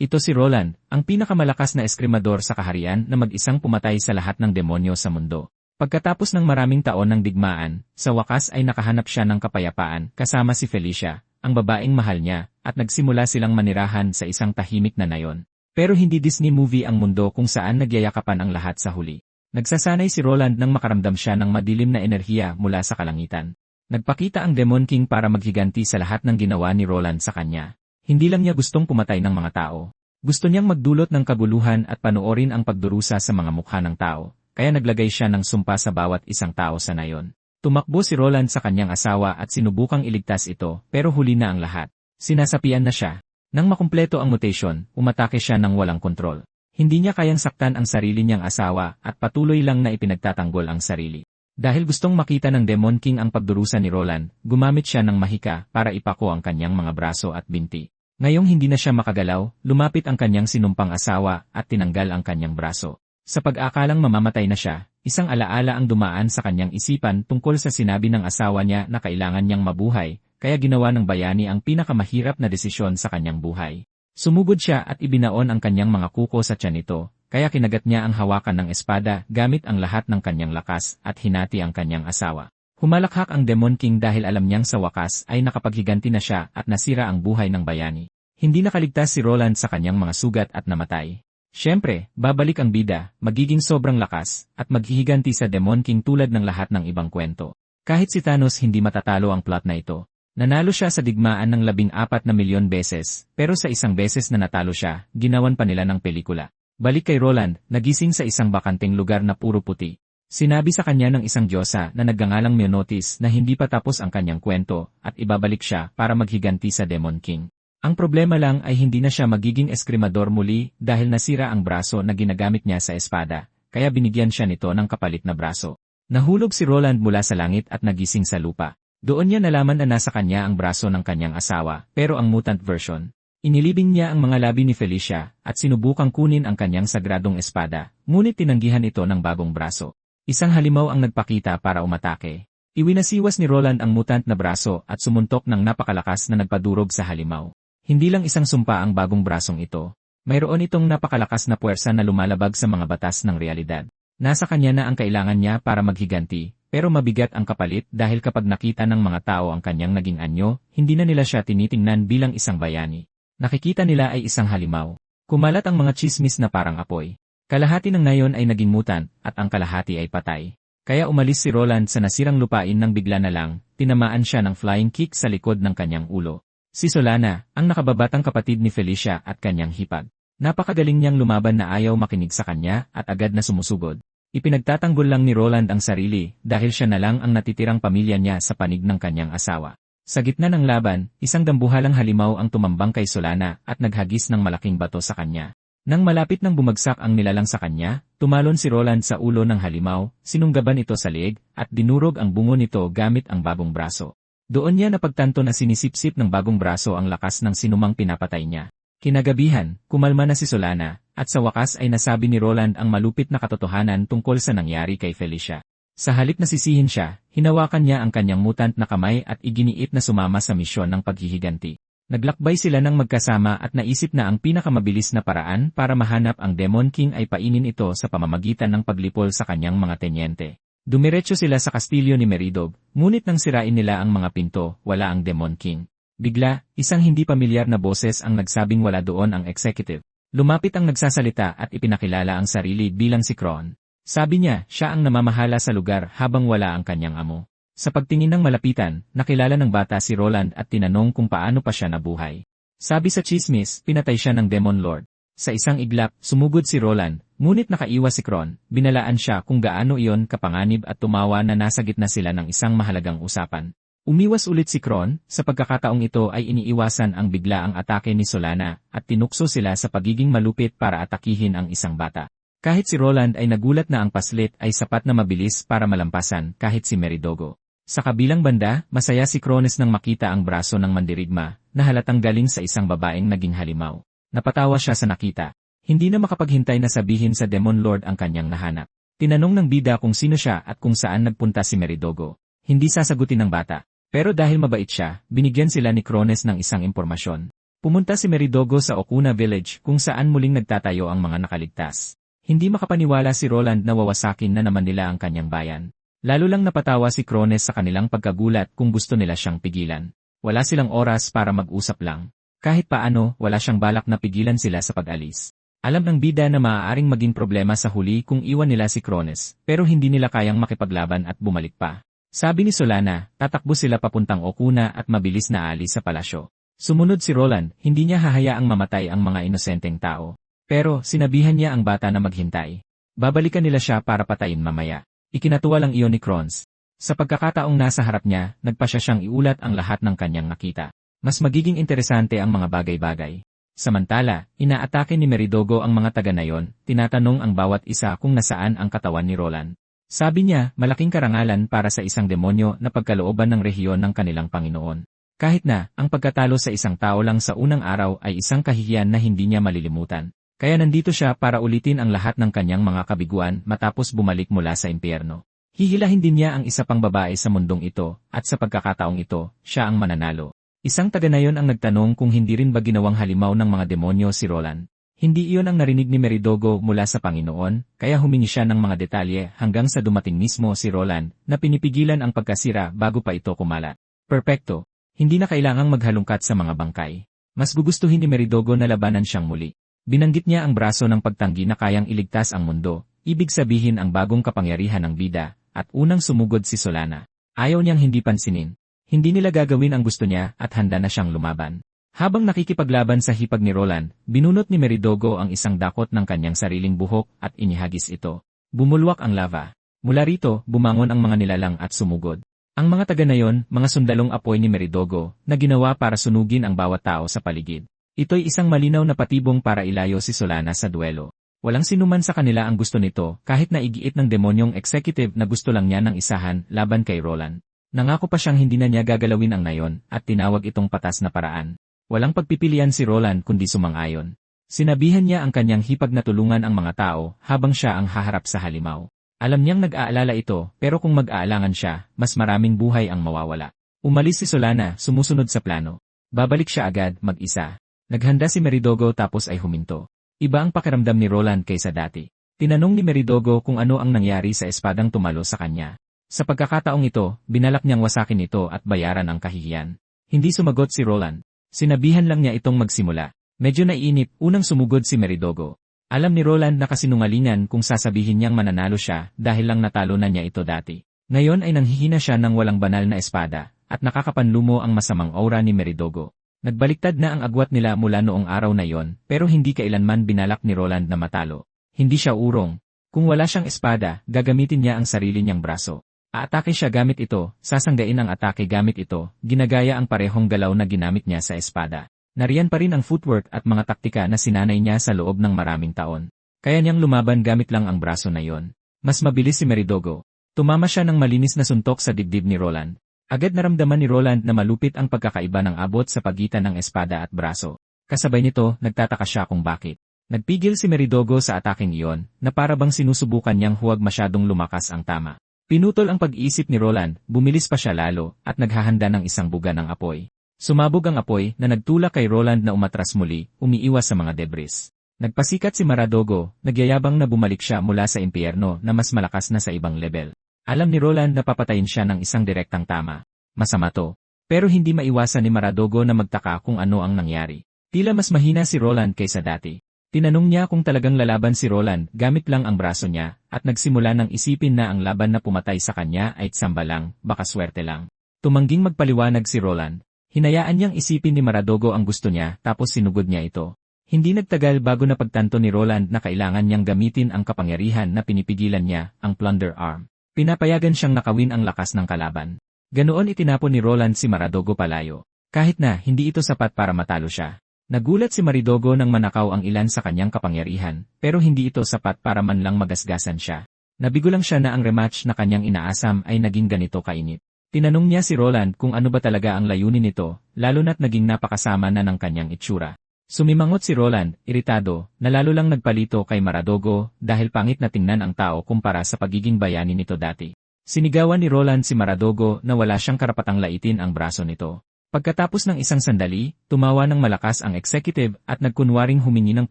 Ito si Roland, ang pinakamalakas na eskrimador sa kaharian na mag-isang pumatay sa lahat ng demonyo sa mundo. Pagkatapos ng maraming taon ng digmaan, sa wakas ay nakahanap siya ng kapayapaan kasama si Felicia, ang babaeng mahal niya, at nagsimula silang manirahan sa isang tahimik na nayon. Pero hindi Disney movie ang mundo kung saan nagyayakapan ang lahat sa huli. Nagsasanay si Roland nang makaramdam siya ng madilim na enerhiya mula sa kalangitan. Nagpakita ang Demon King para maghiganti sa lahat ng ginawa ni Roland sa kanya. Hindi lang niya gustong pumatay ng mga tao. Gusto niyang magdulot ng kaguluhan at panoorin ang pagdurusa sa mga mukha ng tao, kaya naglagay siya ng sumpa sa bawat isang tao sa nayon. Tumakbo si Roland sa kanyang asawa at sinubukang iligtas ito, pero huli na ang lahat. Sinasapian na siya. Nang makumpleto ang mutation, umatake siya ng walang kontrol. Hindi niya kayang saktan ang sarili niyang asawa at patuloy lang na ipinagtatanggol ang sarili. Dahil gustong makita ng Demon King ang pagdurusa ni Roland, gumamit siya ng mahika para ipako ang kanyang mga braso at binti. Ngayong hindi na siya makagalaw, lumapit ang kanyang sinumpang asawa at tinanggal ang kanyang braso. Sa pag-akalang mamamatay na siya, isang alaala ang dumaan sa kanyang isipan tungkol sa sinabi ng asawa niya na kailangan niyang mabuhay, kaya ginawa ng bayani ang pinakamahirap na desisyon sa kanyang buhay. Sumugod siya at ibinaon ang kanyang mga kuko sa tiyan nito, kaya kinagat niya ang hawakan ng espada gamit ang lahat ng kanyang lakas at hinati ang kanyang asawa. Humalakhak ang Demon King dahil alam niyang sa wakas ay nakapaghiganti na siya at nasira ang buhay ng bayani. Hindi nakaligtas si Roland sa kanyang mga sugat at namatay. Siyempre, babalik ang bida, magiging sobrang lakas, at maghihiganti sa Demon King tulad ng lahat ng ibang kwento. Kahit si Thanos hindi matatalo ang plot na ito. Nanalo siya sa digmaan ng 14 na milyon beses, pero sa isang beses na natalo siya, ginawan pa nila ng pelikula. Balik kay Roland, nagising sa isang bakanteng lugar na puro puti. Sinabi sa kanya ng isang diyosa na nagngangalang Menotis na hindi pa tapos ang kanyang kwento at ibabalik siya para maghiganti sa Demon King. Ang problema lang ay hindi na siya magiging eskrimador muli dahil nasira ang braso na ginagamit niya sa espada, kaya binigyan siya nito ng kapalit na braso. Nahulog si Roland mula sa langit at nagising sa lupa. Doon niya nalaman na nasa kanya ang braso ng kanyang asawa, pero ang mutant version. Inilibing niya ang mga labi ni Felicia at sinubukang kunin ang kanyang sagradong espada, ngunit tinanggihan ito ng bagong braso. Isang halimaw ang nagpakita para umatake. Iwinasiwas ni Roland ang mutant na braso at sumuntok ng napakalakas na nagpadurog sa halimaw. Hindi lang isang sumpa ang bagong brasong ito. Mayroon itong napakalakas na puwersa na lumalabag sa mga batas ng realidad. Nasa kanya na ang kailangan niya para maghiganti, pero mabigat ang kapalit dahil kapag nakita ng mga tao ang kanyang naging anyo, hindi na nila siya tinitingnan bilang isang bayani. Nakikita nila ay isang halimaw. Kumalat ang mga chismis na parang apoy. Kalahati ng nayon ay naging mutant at ang kalahati ay patay. Kaya umalis si Roland sa nasirang lupain nang bigla na lang, tinamaan siya ng flying kick sa likod ng kanyang ulo. Si Solana, ang nakababatang kapatid ni Felicia at kanyang hipag. Napakagaling niyang lumaban na ayaw makinig sa kanya at agad na sumusugod. Ipinagtatanggol lang ni Roland ang sarili dahil siya na lang ang natitirang pamilya niya sa panig ng kanyang asawa. Sa gitna ng laban, isang dambuhalang halimaw ang tumambang kay Solana at naghagis ng malaking bato sa kanya. Nang malapit nang bumagsak ang nilalang sa kanya, tumalon si Roland sa ulo ng halimaw, sinunggaban ito sa leeg, at dinurog ang bungo nito gamit ang bagong braso. Doon niya napagtanto na sinisipsip ng bagong braso ang lakas ng sinumang pinapatay niya. Kinagabihan, kumalma na si Solana, at sa wakas ay nasabi ni Roland ang malupit na katotohanan tungkol sa nangyari kay Felicia. Sa halip na sisihin siya, hinawakan niya ang kanyang mutant na kamay at iginiit na sumama sa misyon ng paghihiganti. Naglakbay sila ng magkasama at naisip na ang pinakamabilis na paraan para mahanap ang Demon King ay painin ito sa pamamagitan ng paglipol sa kanyang mga tenyente. Dumiretso sila sa kastilyo ni Meridog, ngunit nang sirain nila ang mga pinto, wala ang Demon King. Bigla, isang hindi pamilyar na boses ang nagsabing wala doon ang executive. Lumapit ang nagsasalita at ipinakilala ang sarili bilang si Kron. Sabi niya, siya ang namamahala sa lugar habang wala ang kanyang amo. Sa pagtingin ng malapitan, nakilala ng bata si Roland at tinanong kung paano pa siya nabuhay. Sabi sa chismis, pinatay siya ng Demon Lord. Sa isang iglap, sumugod si Roland, ngunit nakaiwas si Kron, binalaan siya kung gaano iyon kapanganib at tumawa na nasa gitna sila ng isang mahalagang usapan. Umiwas ulit si Kron, sa pagkakataong ito ay iniiwasan ang biglaang atake ni Solana at tinukso sila sa pagiging malupit para atakihin ang isang bata. Kahit si Roland ay nagulat na ang paslit ay sapat na mabilis para malampasan kahit si Meridogo. Sa kabilang banda, masaya si Krones nang makita ang braso ng mandirigma na halatang galing sa isang babaeng naging halimaw. Napatawa siya sa nakita. Hindi na makapaghintay na sabihin sa Demon Lord ang kanyang nahanap. Tinanong ng bida kung sino siya at kung saan nagpunta si Meridogo. Hindi sasagutin ng bata. Pero dahil mabait siya, binigyan sila ni Krones ng isang impormasyon. Pumunta si Meridogo sa Okuna Village kung saan muling nagtatayo ang mga nakaligtas. Hindi makapaniwala si Roland na wawasakin na naman nila ang kanyang bayan. Lalo lang napatawa si Crones sa kanilang pagkagulat kung gusto nila siyang pigilan. Wala silang oras para mag-usap lang. Kahit paano, wala siyang balak na pigilan sila sa pag-alis. Alam ng bida na maaaring maging problema sa huli kung iwan nila si Crones, pero hindi nila kayang makipaglaban at bumalik pa. Sabi ni Solana, tatakbo sila papuntang Okuna at mabilis na alis sa palasyo. Sumunod si Roland, hindi niya hahayaang mamatay ang mga inosenteng tao. Pero, sinabihan niya ang bata na maghintay. Babalikan nila siya para patayin mamaya. Ikinatuwa lang iyon ni Crones. Sa pagkakataong nasa harap niya, nagpasya siyang iulat ang lahat ng kanyang nakita. Mas magiging interesante ang mga bagay-bagay. Samantala, inaatake ni Meridogo ang mga taga na yon, tinatanong ang bawat isa kung nasaan ang katawan ni Roland. Sabi niya, malaking karangalan para sa isang demonyo na pagkalooban ng rehiyon ng kanilang Panginoon. Kahit na, ang pagkatalo sa isang tao lang sa unang araw ay isang kahihiyan na hindi niya malilimutan. Kaya nandito siya para ulitin ang lahat ng kanyang mga kabiguan matapos bumalik mula sa impyerno. Hihilahin din niya ang isa pang babae sa mundong ito, at sa pagkakataong ito, siya ang mananalo. Isang taga na yon ang nagtanong kung hindi rin ba ginawang halimaw ng mga demonyo si Roland. Hindi iyon ang narinig ni Meridogo mula sa Panginoon, kaya humingi siya ng mga detalye hanggang sa dumating mismo si Roland na pinipigilan ang pagkasira bago pa ito kumalat. Perpekto. Hindi na kailangang maghalungkat sa mga bangkay. Mas gugustuhin ni Meridogo na labanan siyang muli. Binanggit niya ang braso ng pagtanggi na kayang iligtas ang mundo, ibig sabihin ang bagong kapangyarihan ng bida, at unang sumugod si Solana. Ayaw niyang hindi pansinin. Hindi nila gagawin ang gusto niya at handa na siyang lumaban. Habang nakikipaglaban sa hipag ni Roland, binunot ni Meridogo ang isang dakot ng kanyang sariling buhok at inihagis ito. Bumulwak ang lava. Mula rito, bumangon ang mga nilalang at sumugod. Ang mga taga na yon, mga sundalong apoy ni Meridogo, na ginawa para sunugin ang bawat tao sa paligid. Ito'y isang malinaw na patibong para ilayo si Solana sa duelo. Walang sinuman sa kanila ang gusto nito, kahit na igiit ng demonyong executive na gusto lang niya ng isahan laban kay Roland. Nangako pa siyang hindi na niya gagalawin ang nayon, at tinawag itong patas na paraan. Walang pagpipilian si Roland kundi sumang-ayon. Sinabihan niya ang kanyang hipag na tulungan ang mga tao habang siya ang haharap sa halimaw. Alam niyang nag-aalala ito, pero kung mag-aalangan siya, mas maraming buhay ang mawawala. Umalis si Solana, sumusunod sa plano. Babalik siya agad, mag-isa. Naghanda si Meridogo tapos ay huminto. Iba ang pakiramdam ni Roland kaysa dati. Tinanong ni Meridogo kung ano ang nangyari sa espadang tumalo sa kanya. Sa pagkakataong ito, binalak niyang wasakin ito at bayaran ang kahihiyan. Hindi sumagot si Roland. Sinabihan lang niya itong magsimula. Medyo naiinip, unang sumugod si Meridogo. Alam ni Roland na kasinungalingan kung sasabihin niyang mananalo siya dahil lang natalo na niya ito dati. Ngayon ay nanghihina siya ng walang banal na espada, at nakakapanlumo ang masamang aura ni Meridogo. Nagbaliktad na ang agwat nila mula noong araw na yon, pero hindi kailanman binalak ni Roland na matalo. Hindi siya urong. Kung wala siyang espada, gagamitin niya ang sarili niyang braso. Aatake siya gamit ito, sasanggain ang atake gamit ito, ginagaya ang parehong galaw na ginamit niya sa espada. Nariyan pa rin ang footwork at mga taktika na sinanay niya sa loob ng maraming taon. Kaya niyang lumaban gamit lang ang braso na yon. Mas mabilis si Meridogo. Tumama siya ng malinis na suntok sa dibdib ni Roland. Agad naramdaman ni Roland na malupit ang pagkakaiba ng abot sa pagitan ng espada at braso. Kasabay nito, nagtataka siya kung bakit. Nagpigil si Meridogo sa ataking iyon, na para bang sinusubukan niyang huwag masyadong lumakas ang tama. Pinutol ang pag-iisip ni Roland, bumilis pa siya lalo, at naghahanda ng isang buga ng apoy. Sumabog ang apoy na nagtulak kay Roland na umatras muli, umiiwas sa mga debris. Nagpasikat si Meridogo, nagyayabang na bumalik siya mula sa impyerno na mas malakas na sa ibang level. Alam ni Roland na papatayin siya ng isang direktang tama. Masama to. Pero hindi maiwasan ni Meridogo na magtaka kung ano ang nangyari. Tila mas mahina si Roland kaysa dati. Tinanong niya kung talagang lalaban si Roland gamit lang ang braso niya, at nagsimula ng isipin na ang laban na pumatay sa kanya ay tsamba lang, baka swerte lang. Tumangging magpaliwanag si Roland. Hinayaan niyang isipin ni Meridogo ang gusto niya tapos sinugod niya ito. Hindi nagtagal bago napagtanto ni Roland na kailangan niyang gamitin ang kapangyarihan na pinipigilan niya, ang Plunder Arm. Pinapayagan siyang nakawin ang lakas ng kalaban. Ganoon itinapon ni Roland si Meridogo palayo. Kahit na hindi ito sapat para matalo siya. Nagulat si Meridogo nang manakaw ang ilan sa kanyang kapangyarihan, pero hindi ito sapat para man lang magasgasan siya. Nabigo lang siya na ang rematch na kanyang inaasam ay naging ganito kainit. Tinanong niya si Roland kung ano ba talaga ang layunin nito, lalo na't naging napakasama na ng kanyang itsura. Sumimangot si Roland, iritado, na lalo lang nagpalito kay Meridogo dahil pangit na tingnan ang tao kumpara sa pagiging bayani nito dati. Sinigawan ni Roland si Meridogo na wala siyang karapatang laitin ang braso nito. Pagkatapos ng isang sandali, tumawa ng malakas ang executive at nagkunwaring humingi ng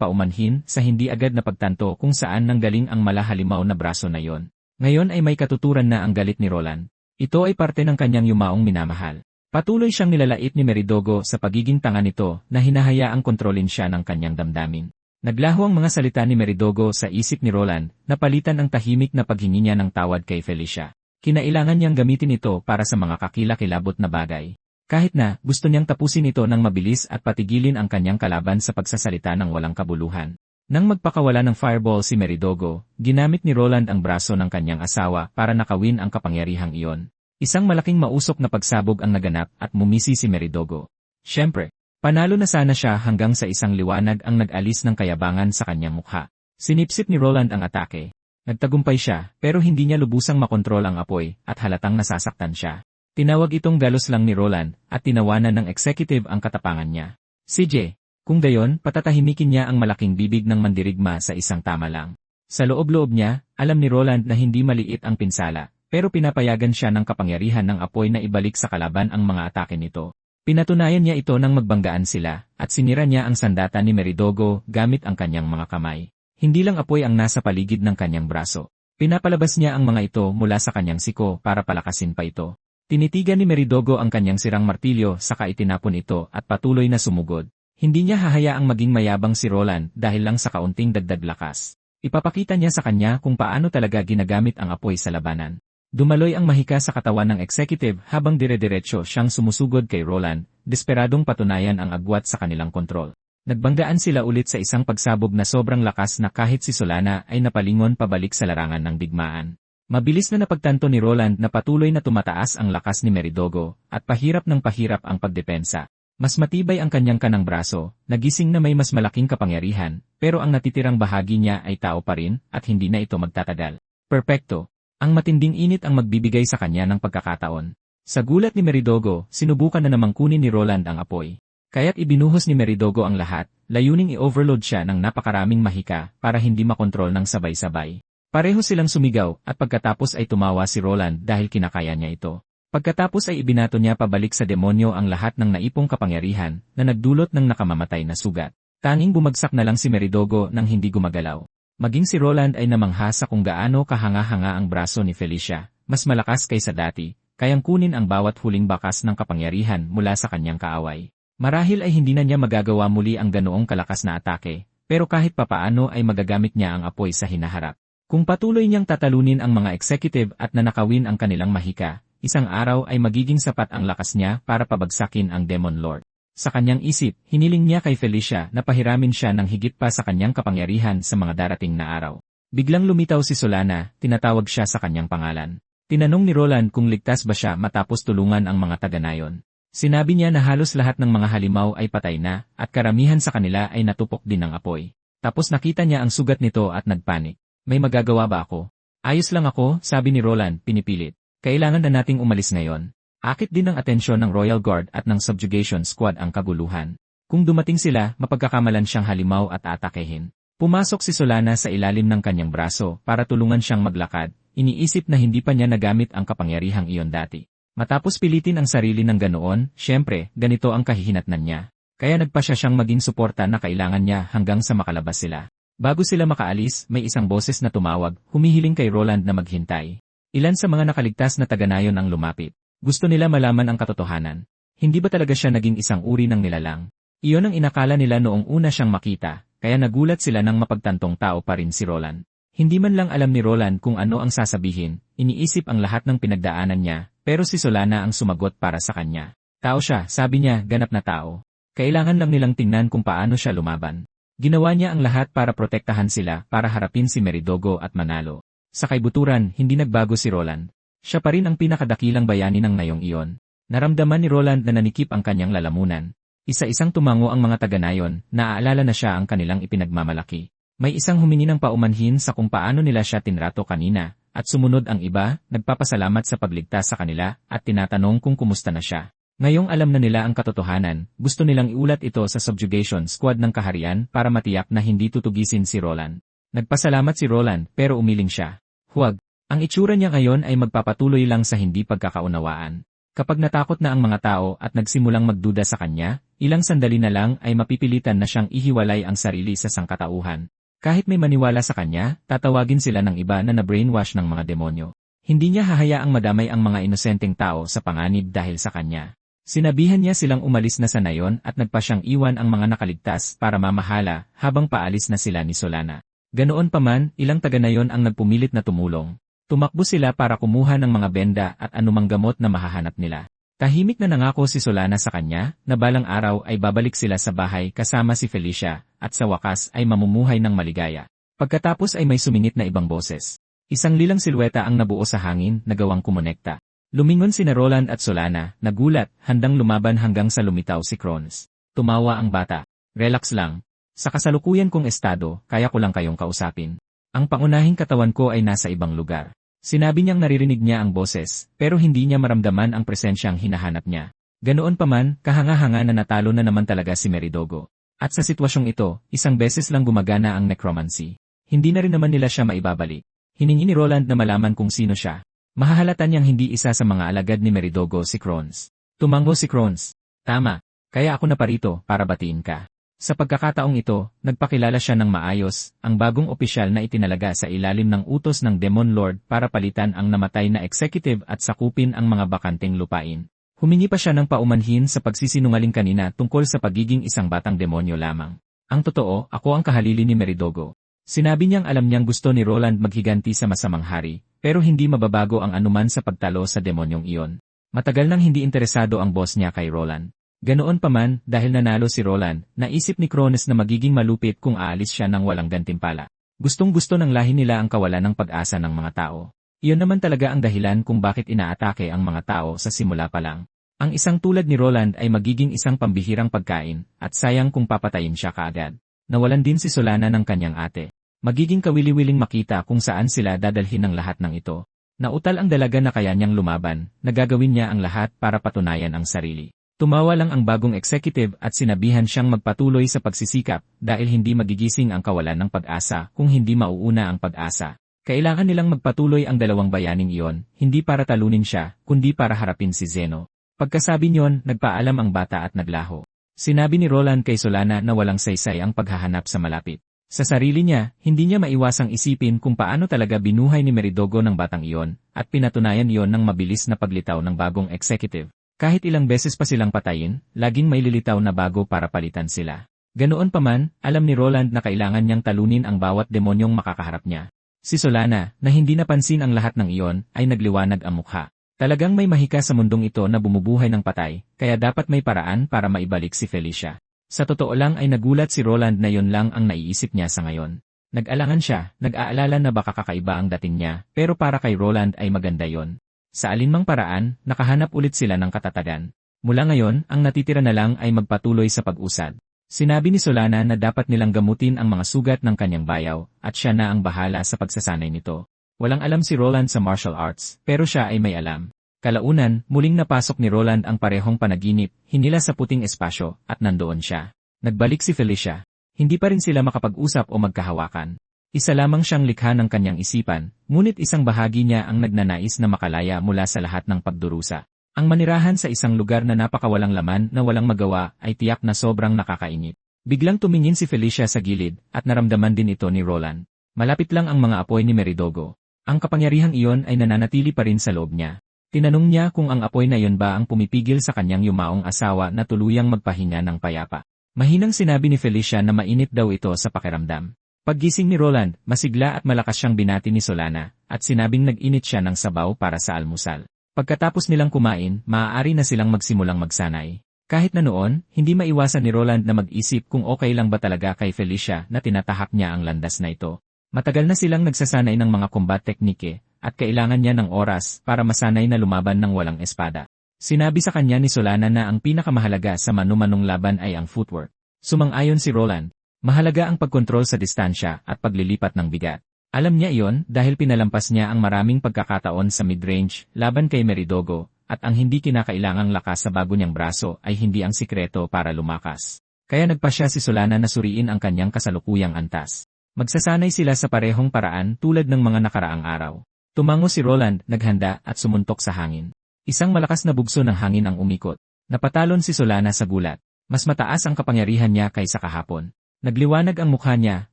paumanhin sa hindi agad na pagtanto kung saan nanggaling ang malahalimaw na braso na yon. Ngayon ay may katuturan na ang galit ni Roland. Ito ay parte ng kanyang yumaong minamahal. Patuloy siyang nilalait ni Meridogo sa pagiging tanga nito na hinahayaang kontrolin siya ng kanyang damdamin. Naglaho ang mga salita ni Meridogo sa isip ni Roland na palitan ang tahimik na paghingi niya ng tawad kay Felicia. Kinailangan niyang gamitin ito para sa mga kakilakilabot na bagay. Kahit na, gusto niyang tapusin ito ng mabilis at patigilin ang kanyang kalaban sa pagsasalita ng walang kabuluhan. Nang magpakawala ng fireball si Meridogo, ginamit ni Roland ang braso ng kanyang asawa para nakawin ang kapangyarihang iyon. Isang malaking mausok na pagsabog ang naganap at mumisi si Meridogo. Siyempre, panalo na sana siya hanggang sa isang liwanag ang nag-alis ng kayabangan sa kanyang mukha. Sinipsip ni Roland ang atake. Nagtagumpay siya, pero hindi niya lubusang makontrol ang apoy at halatang nasasaktan siya. Tinawag itong galos lang ni Roland at tinawanan ng executive ang katapangan niya. CJ, kung gayon, patatahimikin niya ang malaking bibig ng mandirigma sa isang tama lang. Sa loob-loob niya, alam ni Roland na hindi maliit ang pinsala, pero pinapayagan siya ng kapangyarihan ng apoy na ibalik sa kalaban ang mga atake nito. Pinatunayan niya ito nang magbanggaan sila, at sinira niya ang sandata ni Meridogo gamit ang kanyang mga kamay. Hindi lang apoy ang nasa paligid ng kanyang braso. Pinapalabas niya ang mga ito mula sa kanyang siko para palakasin pa ito. Tinitigan ni Meridogo ang kanyang sirang martilyo saka itinapon ito at patuloy na sumugod. Hindi niya hahayaang maging mayabang si Roland dahil lang sa kaunting dagdag lakas. Ipapakita niya sa kanya kung paano talaga ginagamit ang apoy sa labanan. Dumaloy ang mahika sa katawan ng executive habang dire-diretso siyang sumusugod kay Roland, desperadong patunayan ang agwat sa kanilang kontrol. Nagbanggaan sila ulit sa isang pagsabog na sobrang lakas na kahit si Solana ay napalingon pabalik sa larangan ng digmaan. Mabilis na napagtanto ni Roland na patuloy na tumataas ang lakas ni Meridogo at pahirap ng pahirap ang pagdepensa. Mas matibay ang kanyang kanang braso, nagising na may mas malaking kapangyarihan, pero ang natitirang bahagi niya ay tao pa rin at hindi na ito magtatagal. Perpekto. Ang matinding init ang magbibigay sa kanya ng pagkakataon. Sa gulat ni Meridogo, sinubukan na namang kunin ni Roland ang apoy. Kaya't ibinuhos ni Meridogo ang lahat, layuning i-overload siya ng napakaraming mahika para hindi makontrol ng sabay-sabay. Pareho silang sumigaw at pagkatapos ay tumawa si Roland dahil kinakaya niya ito. Pagkatapos ay ibinato niya pabalik sa demonyo ang lahat ng naipong kapangyarihan na nagdulot ng nakamamatay na sugat. Tanging bumagsak na lang si Meridogo nang hindi gumagalaw. Maging si Roland ay namangha sa kung gaano kahanga-hanga ang braso ni Felicia, mas malakas kaysa dati, kayang kunin ang bawat huling bakas ng kapangyarihan mula sa kanyang kaaway. Marahil ay hindi na niya magagawa muli ang ganoong kalakas na atake, pero kahit papaano ay magagamit niya ang apoy sa hinaharap. Kung patuloy niyang tatalunin ang mga executive at nanakawin ang kanilang mahika, isang araw ay magiging sapat ang lakas niya para pabagsakin ang Demon Lord. Sa kanyang isip, hiniling niya kay Felicia na pahiramin siya ng higit pa sa kanyang kapangyarihan sa mga darating na araw. Biglang lumitaw si Solana, tinatawag siya sa kanyang pangalan. Tinanong ni Roland kung ligtas ba siya matapos tulungan ang mga taga-nayon. Sinabi niya na halos lahat ng mga halimaw ay patay na at karamihan sa kanila ay natupok din ng apoy. Tapos nakita niya ang sugat nito at nagpanik. May magagawa ba ako? Ayos lang ako, sabi ni Roland, pinipilit. Kailangan na nating umalis ngayon. Akit din ng atensyon ng Royal Guard at ng Subjugation Squad ang kaguluhan. Kung dumating sila, mapagkakamalan siyang halimaw at atakehin. Pumasok si Solana sa ilalim ng kanyang braso para tulungan siyang maglakad, iniisip na hindi pa niya nagamit ang kapangyarihang iyon dati. Matapos pilitin ang sarili ng ganoon, syempre, ganito ang kahihinatnan niya. Kaya nagpasya siyang maging suporta na kailangan niya hanggang sa makalabas sila. Bago sila makaalis, may isang boses na tumawag, humihiling kay Roland na maghintay. Ilan sa mga nakaligtas na taga-nayon ang lumapit. Gusto nila malaman ang katotohanan. Hindi ba talaga siya naging isang uri ng nilalang? Iyon ang inakala nila noong una siyang makita, kaya nagulat sila nang mapagtantong tao pa rin si Roland. Hindi man lang alam ni Roland kung ano ang sasabihin, iniisip ang lahat ng pinagdaanan niya, pero si Solana ang sumagot para sa kanya. Tao siya, sabi niya, ganap na tao. Kailangan lang nilang tingnan kung paano siya lumaban. Ginawa niya ang lahat para protektahan sila para harapin si Meridogo at manalo. Sa kaibuturan, hindi nagbago si Roland. Siya pa rin ang pinakadakilang bayani ng ngayong iyon. Naramdaman ni Roland na nanikip ang kanyang lalamunan. Isa-isang tumango ang mga taga-nayon, naaalala na siya ang kanilang ipinagmamalaki. May isang humingi ng paumanhin sa kung paano nila siya tinrato kanina, at sumunod ang iba, nagpapasalamat sa pagligtas sa kanila, at tinatanong kung kumusta na siya. Ngayong alam na nila ang katotohanan, gusto nilang iulat ito sa Subjugation Squad ng kaharian para matiyak na hindi tutugisin si Roland. Nagpasalamat si Roland pero umiling siya. Huwag. Ang itsura niya ngayon ay magpapatuloy lang sa hindi pagkakaunawaan. Kapag natakot na ang mga tao at nagsimulang magduda sa kanya, ilang sandali na lang ay mapipilitan na siyang ihiwalay ang sarili sa sangkatauhan. Kahit may maniwala sa kanya, tatawagin sila ng iba na na-brainwash ng mga demonyo. Hindi niya hahayaang madamay ang mga inosenteng tao sa panganib dahil sa kanya. Sinabihan niya silang umalis na sa nayon at nagpa siyang iwan ang mga nakaligtas para mamahala habang paalis na sila ni Solana. Ganoon pa man, ilang taga-nayon ang nagpumilit na tumulong. Tumakbo sila para kumuha ng mga benda at anumang gamot na mahahanap nila. Tahimik na nangako si Solana sa kanya na balang araw ay babalik sila sa bahay kasama si Felicia at sa wakas ay mamumuhay ng maligaya. Pagkatapos ay may sumingit na ibang boses. Isang lilang silweta ang nabuo sa hangin na gawang kumonekta. Lumingon sina Roland at Solana, nagulat, handang lumaban hanggang sa lumitaw si Kronos. Tumawa ang bata. Relax lang. Sa kasalukuyan kong estado, kaya ko lang kayong kausapin. Ang pangunahing katawan ko ay nasa ibang lugar. Sinabi niyang naririnig niya ang boses, pero hindi niya maramdaman ang presensyang hinahanap niya. Ganoon pa man, kahanga-hanga na natalo na naman talaga si Meridogo. At sa sitwasyong ito, isang beses lang gumagana ang necromancy. Hindi na rin naman nila siya maibabalik. Hiningi ni Roland na malaman kung sino siya. Mahahalata niyang hindi isa sa mga alagad ni Meridogo si Kronos. Tumango si Kronos. Tama, kaya ako na parito para batiin ka. Sa pagkakataong ito, nagpakilala siya ng maayos, ang bagong opisyal na itinalaga sa ilalim ng utos ng Demon Lord para palitan ang namatay na executive at sakupin ang mga bakanteng lupain. Humingi pa siya ng paumanhin sa pagsisinungaling kanina tungkol sa pagiging isang batang demonyo lamang. Ang totoo, ako ang kahalili ni Meridogo. Sinabi niyang alam niyang gusto ni Roland maghiganti sa masamang hari, pero hindi mababago ang anuman sa pagtalo sa demonyong iyon. Matagal nang hindi interesado ang boss niya kay Roland. Ganoon pa man, dahil nanalo si Roland, naisip ni Kronos na magiging malupit kung aalis siya ng walang gantimpala. Gustong-gusto ng lahi nila ang kawalan ng pag-asa ng mga tao. Iyon naman talaga ang dahilan kung bakit inaatake ang mga tao sa simula pa lang. Ang isang tulad ni Roland ay magiging isang pambihirang pagkain, at sayang kung papatayin siya kaagad. Nawalan din si Solana ng kanyang ate. Magiging kawili-wiling makita kung saan sila dadalhin ng lahat ng ito. Nautal ang dalaga na kaya niyang lumaban, nagagawin niya ang lahat para patunayan ang sarili. Tumawa lang ang bagong executive at sinabihan siyang magpatuloy sa pagsisikap dahil hindi magigising ang kawalan ng pag-asa kung hindi mauuna ang pag-asa. Kailangan nilang magpatuloy ang dalawang bayaning iyon, hindi para talunin siya, kundi para harapin si Zeno. Pagkasabi niyon, nagpaalam ang bata at naglaho. Sinabi ni Roland kay Solana na walang saysay ang paghahanap sa malapit. Sa sarili niya, hindi niya maiwasang isipin kung paano talaga binuhay ni Meridogo ng batang iyon, at pinatunayan iyon ng mabilis na paglitaw ng bagong executive. Kahit ilang beses pa silang patayin, laging may lilitaw na bago para palitan sila. Ganoon pa man, alam ni Roland na kailangan niyang talunin ang bawat demonyong makakaharap niya. Si Solana, na hindi napansin ang lahat ng iyon, ay nagliwanag ang mukha. Talagang may mahika sa mundong ito na bumubuhay ng patay, kaya dapat may paraan para maibalik si Felicia. Sa totoo lang ay nagulat si Roland na yon lang ang naiisip niya sa ngayon. Nag-alangan siya, nag-aalala na baka kakaiba ang dating niya, pero para kay Roland ay maganda yon. Sa alinmang paraan, nakahanap ulit sila ng katatagan. Mula ngayon, ang natitira na lang ay magpatuloy sa pag-usad. Sinabi ni Solana na dapat nilang gamutin ang mga sugat ng kanyang bayaw, at siya na ang bahala sa pagsasanay nito. Walang alam si Roland sa martial arts, pero siya ay may alam. Kalaunan, muling napasok ni Roland ang parehong panaginip, hinila sa puting espasyo, at nandoon siya. Nagbalik si Felicia. Hindi pa rin sila makapag-usap o magkahawakan. Isa lamang siyang likha ng kanyang isipan, ngunit isang bahagi niya ang nagnanais na makalaya mula sa lahat ng pagdurusa. Ang manirahan sa isang lugar na napakawalang laman na walang magawa ay tiyak na sobrang nakakainip. Biglang tumingin si Felicia sa gilid at naramdaman din ito ni Roland. Malapit lang ang mga apoy ni Meridogo. Ang kapangyarihang iyon ay nananatili pa rin sa loob niya. Tinanong niya kung ang apoy na iyon ba ang pumipigil sa kanyang yumaong asawa na tuluyang magpahinga ng payapa. Mahinang sinabi ni Felicia na mainit daw ito sa pakiramdam. Paggising ni Roland, masigla at malakas siyang binati ni Solana, at sinabing nag-init siya ng sabaw para sa almusal. Pagkatapos nilang kumain, maaari na silang magsimulang magsanay. Kahit na noon, hindi maiwasan ni Roland na mag-isip kung okay lang ba talaga kay Felicia na tinatahak niya ang landas na ito. Matagal na silang nagsasanay ng mga combat teknike, at kailangan niya ng oras para masanay na lumaban ng walang espada. Sinabi sa kanya ni Solana na ang pinakamahalaga sa manumanong laban ay ang footwork. Sumang-ayon si Roland. Mahalaga ang pagkontrol sa distansya at paglilipat ng bigat. Alam niya iyon dahil pinalampas niya ang maraming pagkakataon sa mid-range laban kay Meridogo, at ang hindi kinakailangang lakas sa bago niyang braso ay hindi ang sikreto para lumakas. Kaya nagpasya si Solana na suriin ang kanyang kasalukuyang antas. Magsasanay sila sa parehong paraan tulad ng mga nakaraang araw. Tumango si Roland, naghanda at sumuntok sa hangin. Isang malakas na bugso ng hangin ang umikot. Napatalon si Solana sa gulat. Mas mataas ang kapangyarihan niya kaysa kahapon. Nagliwanag ang mukha niya,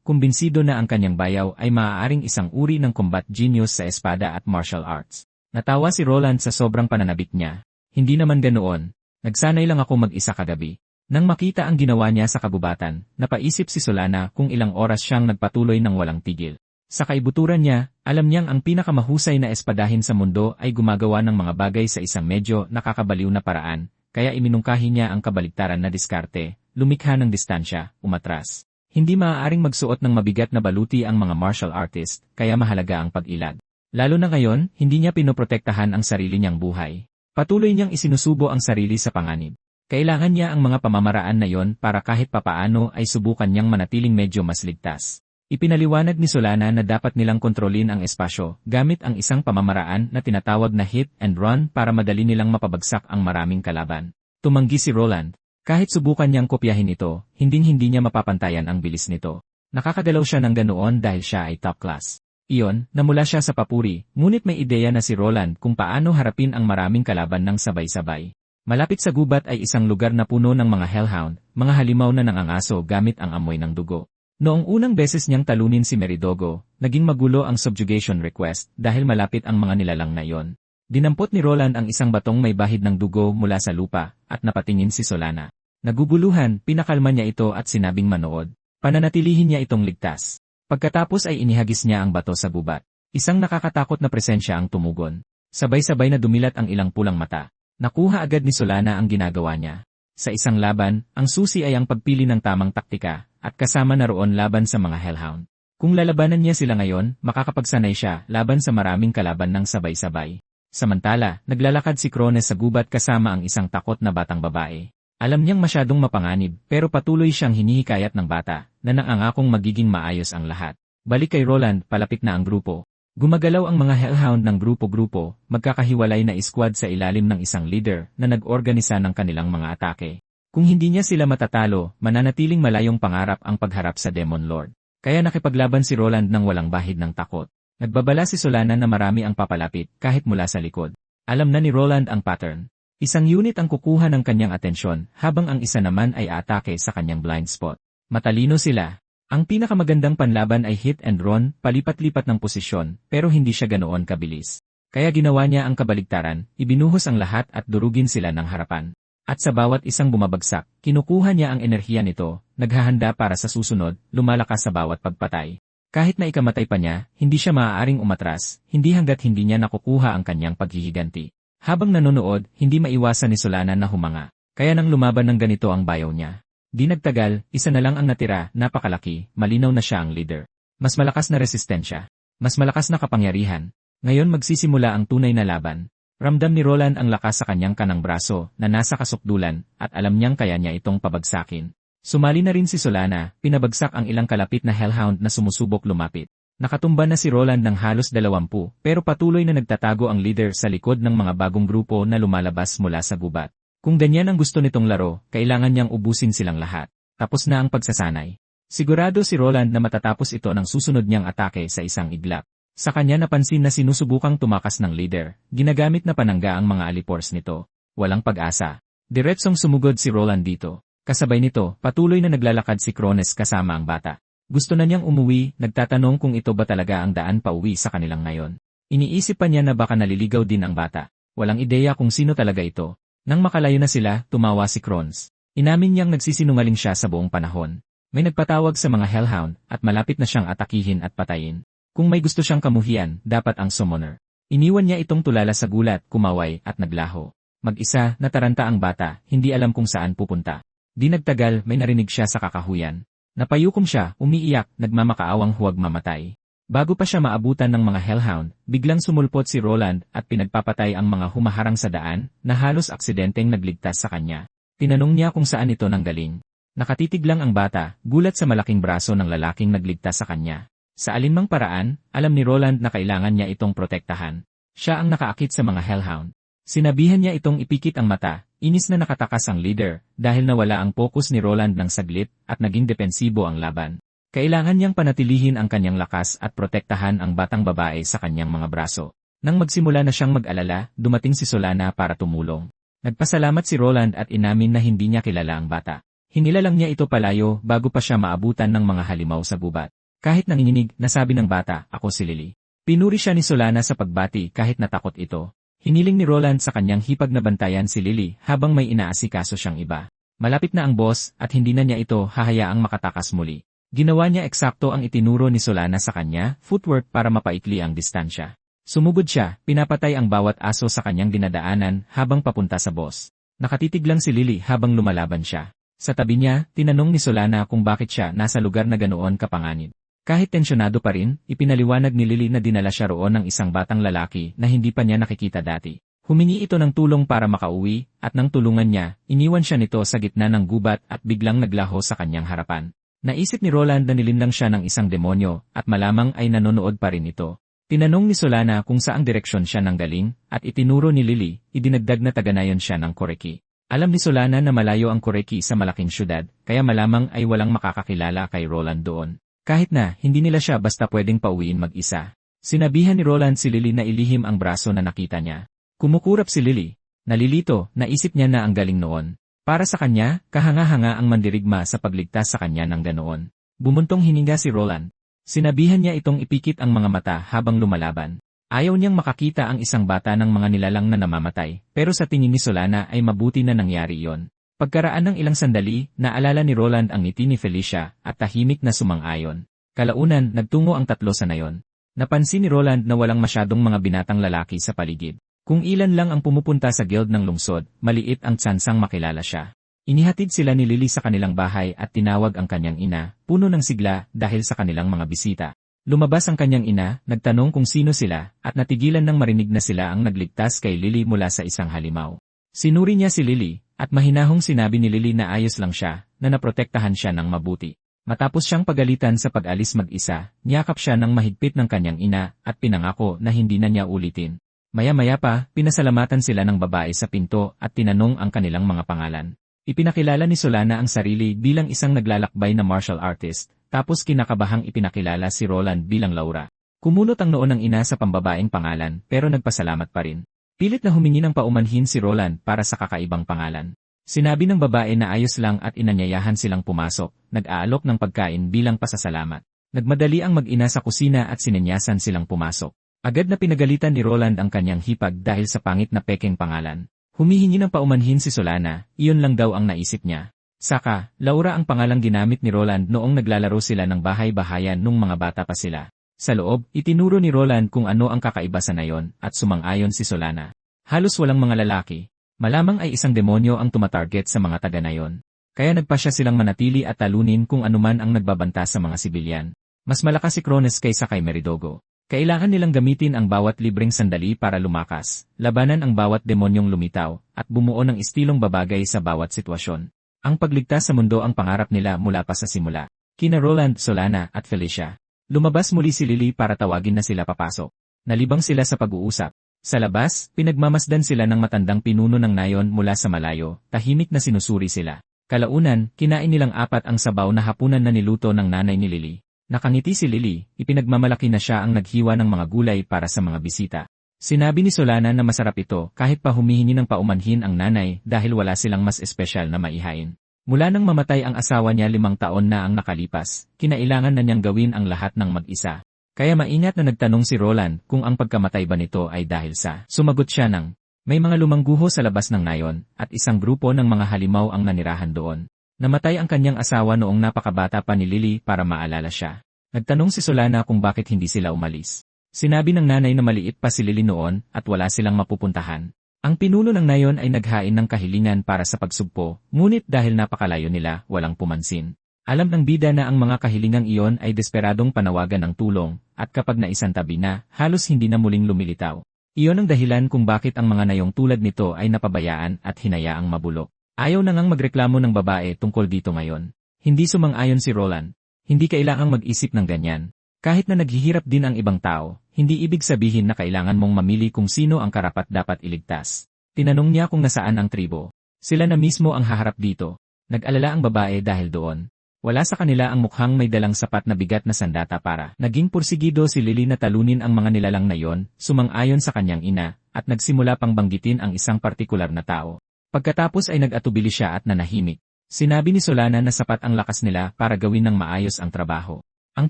kumbinsido na ang kanyang bayaw ay maaaring isang uri ng combat genius sa espada at martial arts. Natawa si Roland sa sobrang pananabik niya. Hindi naman ganoon. Nagsanay lang ako mag-isa kagabi. Nang makita ang ginawa niya sa kagubatan, napaisip si Solana kung ilang oras siyang nagpatuloy ng walang tigil. Sa kaibuturan niya, alam niyang ang pinakamahusay na espadahin sa mundo ay gumagawa ng mga bagay sa isang medyo nakakabaliw na paraan, kaya iminungkahi niya ang kabaligtaran na diskarte, lumikha ng distansya, umatras. Hindi maaaring magsuot ng mabigat na baluti ang mga martial artist, kaya mahalaga ang pag-ilag. Lalo na ngayon, hindi niya pinoprotektahan ang sarili niyang buhay. Patuloy niyang isinusubo ang sarili sa panganib. Kailangan niya ang mga pamamaraan na yon para kahit papaano ay subukan niyang manatiling medyo mas ligtas. Ipinaliwanag ni Solana na dapat nilang kontrolin ang espasyo gamit ang isang pamamaraan na tinatawag na hit and run para madali nilang mapabagsak ang maraming kalaban. Tumanggi si Roland. Kahit subukan niyang kopyahin ito, hinding-hindi niya mapapantayan ang bilis nito. Nakakagalaw siya ng ganoon dahil siya ay top class. Iyon, namula siya sa papuri, ngunit may ideya na si Roland kung paano harapin ang maraming kalaban ng sabay-sabay. Malapit sa gubat ay isang lugar na puno ng mga hellhound, mga halimaw na nangangaso gamit ang amoy ng dugo. Noong unang beses niyang talunin si Meridogo, naging magulo ang subjugation request dahil malapit ang mga nilalang na iyon. Dinampot ni Roland ang isang batong may bahid ng dugo mula sa lupa, at napatingin si Solana. Naguguluhan, pinakalma niya ito at sinabing manood. Pananatilihin niya itong ligtas. Pagkatapos ay inihagis niya ang bato sa gubat. Isang nakakatakot na presensya ang tumugon. Sabay-sabay na dumilat ang ilang pulang mata. Nakuha agad ni Solana ang ginagawa niya. Sa isang laban, ang susi ay ang pagpili ng tamang taktika, at kasama na roon laban sa mga hellhound. Kung lalabanan niya sila ngayon, makakapagsanay siya laban sa maraming kalaban ng sabay-sabay. Samantala, naglalakad si Krones sa gubat kasama ang isang takot na batang babae. Alam niyang masyadong mapanganib, pero patuloy siyang hinihikayat ng bata, na nangangakong magiging maayos ang lahat. Balik kay Roland, palapit na ang grupo. Gumagalaw ang mga hellhound ng grupo-grupo, magkakahiwalay na squad sa ilalim ng isang leader na nag-organisa ng kanilang mga atake. Kung hindi niya sila matatalo, mananatiling malayong pangarap ang pagharap sa Demon Lord. Kaya nakipaglaban si Roland ng walang bahid ng takot. Nagbabala si Solana na marami ang papalapit kahit mula sa likod. Alam na ni Roland ang pattern. Isang unit ang kukuha ng kanyang atensyon habang ang isa naman ay atake sa kanyang blind spot. Matalino sila. Ang pinakamagandang panlaban ay hit and run, palipat-lipat ng posisyon, pero hindi siya ganoon kabilis. Kaya ginawa niya ang kabaligtaran, ibinuhos ang lahat at durugin sila ng harapan. At sa bawat isang bumabagsak, kinukuha niya ang enerhiya nito, naghahanda para sa susunod, lumalakas sa bawat pagpatay. Kahit na ikamatay pa niya, hindi siya maaaring umatras, hindi hanggat hindi niya nakukuha ang kanyang paghihiganti. Habang nanonood, hindi maiwasan ni Solana na humanga. Kaya nang lumaban ng ganito ang bayaw niya. Di nagtagal, isa na lang ang natira, napakalaki, malinaw na siya ang leader. Mas malakas na resistensya. Mas malakas na kapangyarihan. Ngayon magsisimula ang tunay na laban. Ramdam ni Roland ang lakas sa kanyang kanang braso na nasa kasukdulan at alam niyang kaya niya itong pabagsakin. Sumali na rin si Solana, pinabagsak ang ilang kalapit na hellhound na sumusubok lumapit. Nakatumba na si Roland ng halos 20 pero patuloy na nagtatago ang leader sa likod ng mga bagong grupo na lumalabas mula sa gubat. Kung ganyan ang gusto nitong laro, kailangan niyang ubusin silang lahat. Tapos na ang pagsasanay. Sigurado si Roland na matatapos ito ng susunod niyang atake sa isang iglap. Sa kanya napansin na sinusubukang tumakas ng leader, ginagamit na panangga ang mga alipors nito. Walang pag-asa. Diretsong sumugod si Roland dito. Kasabay nito, patuloy na naglalakad si Krones kasama ang bata. Gusto na niyang umuwi, nagtatanong kung ito ba talaga ang daan pauwi sa kanilang ngayon. Iniisip pa niya na baka naliligaw din ang bata. Walang ideya kung sino talaga ito. Nang makalayo na sila, tumawa si Krones. Inamin niyang nagsisinungaling siya sa buong panahon. May nagpatawag sa mga hellhound at malapit na siyang atakihin at patayin. Kung may gusto siyang kamuhian, dapat ang summoner. Iniwan niya itong tulala sa gulat, kumaway at naglaho. Mag-isa, nataranta ang bata, hindi alam kung saan pupunta. Di nagtagal, may narinig siya sa kakahuyan. Napayukom siya, umiiyak, nagmamakaawang huwag mamatay. Bago pa siya maabutan ng mga hellhound, biglang sumulpot si Roland at pinagpapatay ang mga humaharang sa daan na halos aksidenteng nagligtas sa kanya. Tinanong niya kung saan ito nanggaling. Nakatitig lang ang bata, gulat sa malaking braso ng lalaking nagligtas sa kanya. Sa alinmang paraan, alam ni Roland na kailangan niya itong protektahan. Siya ang nakaakit sa mga hellhound. Sinabihan niya itong ipikit ang mata, inis na nakatakas ang leader dahil nawala ang focus ni Roland ng saglit at naging depensibo ang laban. Kailangan niyang panatilihin ang kanyang lakas at protektahan ang batang babae sa kanyang mga braso. Nang magsimula na siyang mag-alala, dumating si Solana para tumulong. Nagpasalamat si Roland at inamin na hindi niya kilala ang bata. Hinilalang niya ito palayo bago pa siya maabutan ng mga halimaw sa gubat. Kahit nanginginig, nasabi ng bata, "Ako si Lily." Pinuri siya ni Solana sa pagbati kahit natakot ito. Hiniling ni Roland sa kanyang hipag na bantayan si Lily habang may inaasikaso siyang iba. Malapit na ang boss at hindi na niya ito hahayaang makatakas muli. Ginawa niya eksakto ang itinuro ni Solana sa kanya, footwork para mapaikli ang distansya. Sumugod siya, pinapatay ang bawat aso sa kanyang dinadaanan habang papunta sa boss. Nakatitig lang si Lily habang lumalaban siya. Sa tabi niya, tinanong ni Solana kung bakit siya nasa lugar na ganoon kapanganib. Kahit tensyonado pa rin, ipinaliwanag ni Lily na dinala siya roon ng isang batang lalaki na hindi pa niya nakikita dati. Humingi ito ng tulong para makauwi, at nang tulungan niya, iniwan siya nito sa gitna ng gubat at biglang naglaho sa kanyang harapan. Naisip ni Roland na nilinlang siya ng isang demonyo, at malamang ay nanonood pa rin ito. Tinanong ni Solana kung saang direksyon siya nanggaling, at itinuro ni Lily, idinagdag na taga-nayon siya ng Koreki. Alam ni Solana na malayo ang Koreki sa malaking syudad, kaya malamang ay walang makakakilala kay Roland doon. Kahit na, hindi nila siya basta pwedeng pauwiin mag-isa. Sinabihan ni Roland si Lily na ilihim ang braso na nakita niya. Kumukurap si Lily. Nalilito, naisip niya na ang galing noon. Para sa kanya, kahanga-hanga ang mandirigma sa pagligtas sa kanya ng ganoon. Bumuntong hininga si Roland. Sinabihan niya itong ipikit ang mga mata habang lumalaban. Ayaw niyang makakita ang isang bata ng mga nilalang na namamatay, pero sa tingin ni Solana ay mabuti na nangyari iyon. Pagkaraan ng ilang sandali, naalala ni Roland ang ngiti ni Felicia at tahimik na sumang-ayon. Kalaunan, nagtungo ang tatlo sa nayon. Napansin ni Roland na walang masyadong mga binatang lalaki sa paligid. Kung ilan lang ang pumupunta sa guild ng lungsod, maliit ang tsansang makilala siya. Inihatid sila ni Lily sa kanilang bahay at tinawag ang kanyang ina, puno ng sigla dahil sa kanilang mga bisita. Lumabas ang kanyang ina, nagtanong kung sino sila, at natigilan nang marinig na sila ang nagligtas kay Lily mula sa isang halimaw. Sinuri niya si Lily, at mahinahong sinabi ni Lily na ayos lang siya, na naprotektahan siya ng mabuti. Matapos siyang pagalitan sa pag-alis mag-isa, niyakap siya ng mahigpit ng kanyang ina, at pinangako na hindi na niya ulitin. Maya-maya pa, pinasalamatan sila ng babae sa pinto at tinanong ang kanilang mga pangalan. Ipinakilala ni Solana ang sarili bilang isang naglalakbay na martial artist, tapos kinakabahang ipinakilala si Roland bilang Laura. Kumulot ang noo ng ina sa pambabaeng pangalan, pero nagpasalamat pa rin. Pilit na humingi ng paumanhin si Roland para sa kakaibang pangalan. Sinabi ng babae na ayos lang at inanyayahan silang pumasok, nag-aalok ng pagkain bilang pasasalamat. Nagmadali ang mag-ina sa kusina at sinenyasan silang pumasok. Agad na pinagalitan ni Roland ang kanyang hipag dahil sa pangit na pekeng pangalan. Humihingi ng paumanhin si Solana, iyon lang daw ang naisip niya. Saka, Laura ang pangalang ginamit ni Roland noong naglalaro sila ng bahay-bahayan nung mga bata pa sila. Sa loob, itinuro ni Roland kung ano ang kakaiba sa nayon at sumang-ayon si Solana. Halos walang mga lalaki. Malamang ay isang demonyo ang tumatarget sa mga taga-nayon. Kaya nagpasya silang manatili at talunin kung anuman ang nagbabanta sa mga sibilyan. Mas malakas si Cronus kaysa kay Meridogo. Kailangan nilang gamitin ang bawat libreng sandali para lumakas, labanan ang bawat demonyong lumitaw, at bumuo ng istilong babagay sa bawat sitwasyon. Ang pagligtas sa mundo ang pangarap nila mula pa sa simula. Kina Roland, Solana, at Felicia. Lumabas muli si Lily para tawagin na sila papasok. Nalibang sila sa pag-uusap. Sa labas, pinagmamasdan sila ng matandang pinuno ng nayon mula sa malayo, tahimik na sinusuri sila. Kalaunan, kinain nilang apat ang sabaw na hapunan na niluto ng nanay ni Lily. Nakangiti si Lily, ipinagmamalaki na siya ang naghiwa ng mga gulay para sa mga bisita. Sinabi ni Solana na masarap ito kahit pa humihingi ng paumanhin ang nanay dahil wala silang mas espesyal na maihain. Mula nang mamatay ang asawa niya 5 taon na ang nakalipas, kinailangan na niyang gawin ang lahat ng mag-isa. Kaya maingat na nagtanong si Roland kung ang pagkamatay ba nito ay dahil sa. Sumagot siya ng, may mga lumangguho sa labas ng nayon at isang grupo ng mga halimaw ang nanirahan doon. Namatay ang kanyang asawa noong napakabata pa ni Lily para maalala siya. Nagtanong si Solana kung bakit hindi sila umalis. Sinabi ng nanay na maliit pa si Lily noon at wala silang mapupuntahan. Ang pinuno ng nayon ay naghain ng kahilingan para sa pagsugpo, ngunit dahil napakalayo nila, walang pumansin. Alam ng bida na ang mga kahilingang iyon ay desperadong panawagan ng tulong, at kapag naisantabi na, halos hindi na muling lumilitaw. Iyon ang dahilan kung bakit ang mga nayong tulad nito ay napabayaan at hinayaang mabulok. Ayaw na ngang magreklamo ng babae tungkol dito ngayon. Hindi sumang-ayon si Roland. Hindi kailangang mag-isip ng ganyan. Kahit na naghihirap din ang ibang tao, hindi ibig sabihin na kailangan mong mamili kung sino ang karapat-dapat iligtas. Tinanong niya kung nasaan ang tribo. Sila na mismo ang haharap dito. Nag-alala ang babae dahil doon. Wala sa kanila ang mukhang may dalang sapat na bigat na sandata para naging pursigido si Lily na talunin ang mga nilalang na yon, sumang-ayon sa kanyang ina, at nagsimula pang banggitin ang isang partikular na tao. Pagkatapos ay nag-atubili siya at nanahimik. Sinabi ni Solana na sapat ang lakas nila para gawin ng maayos ang trabaho. Ang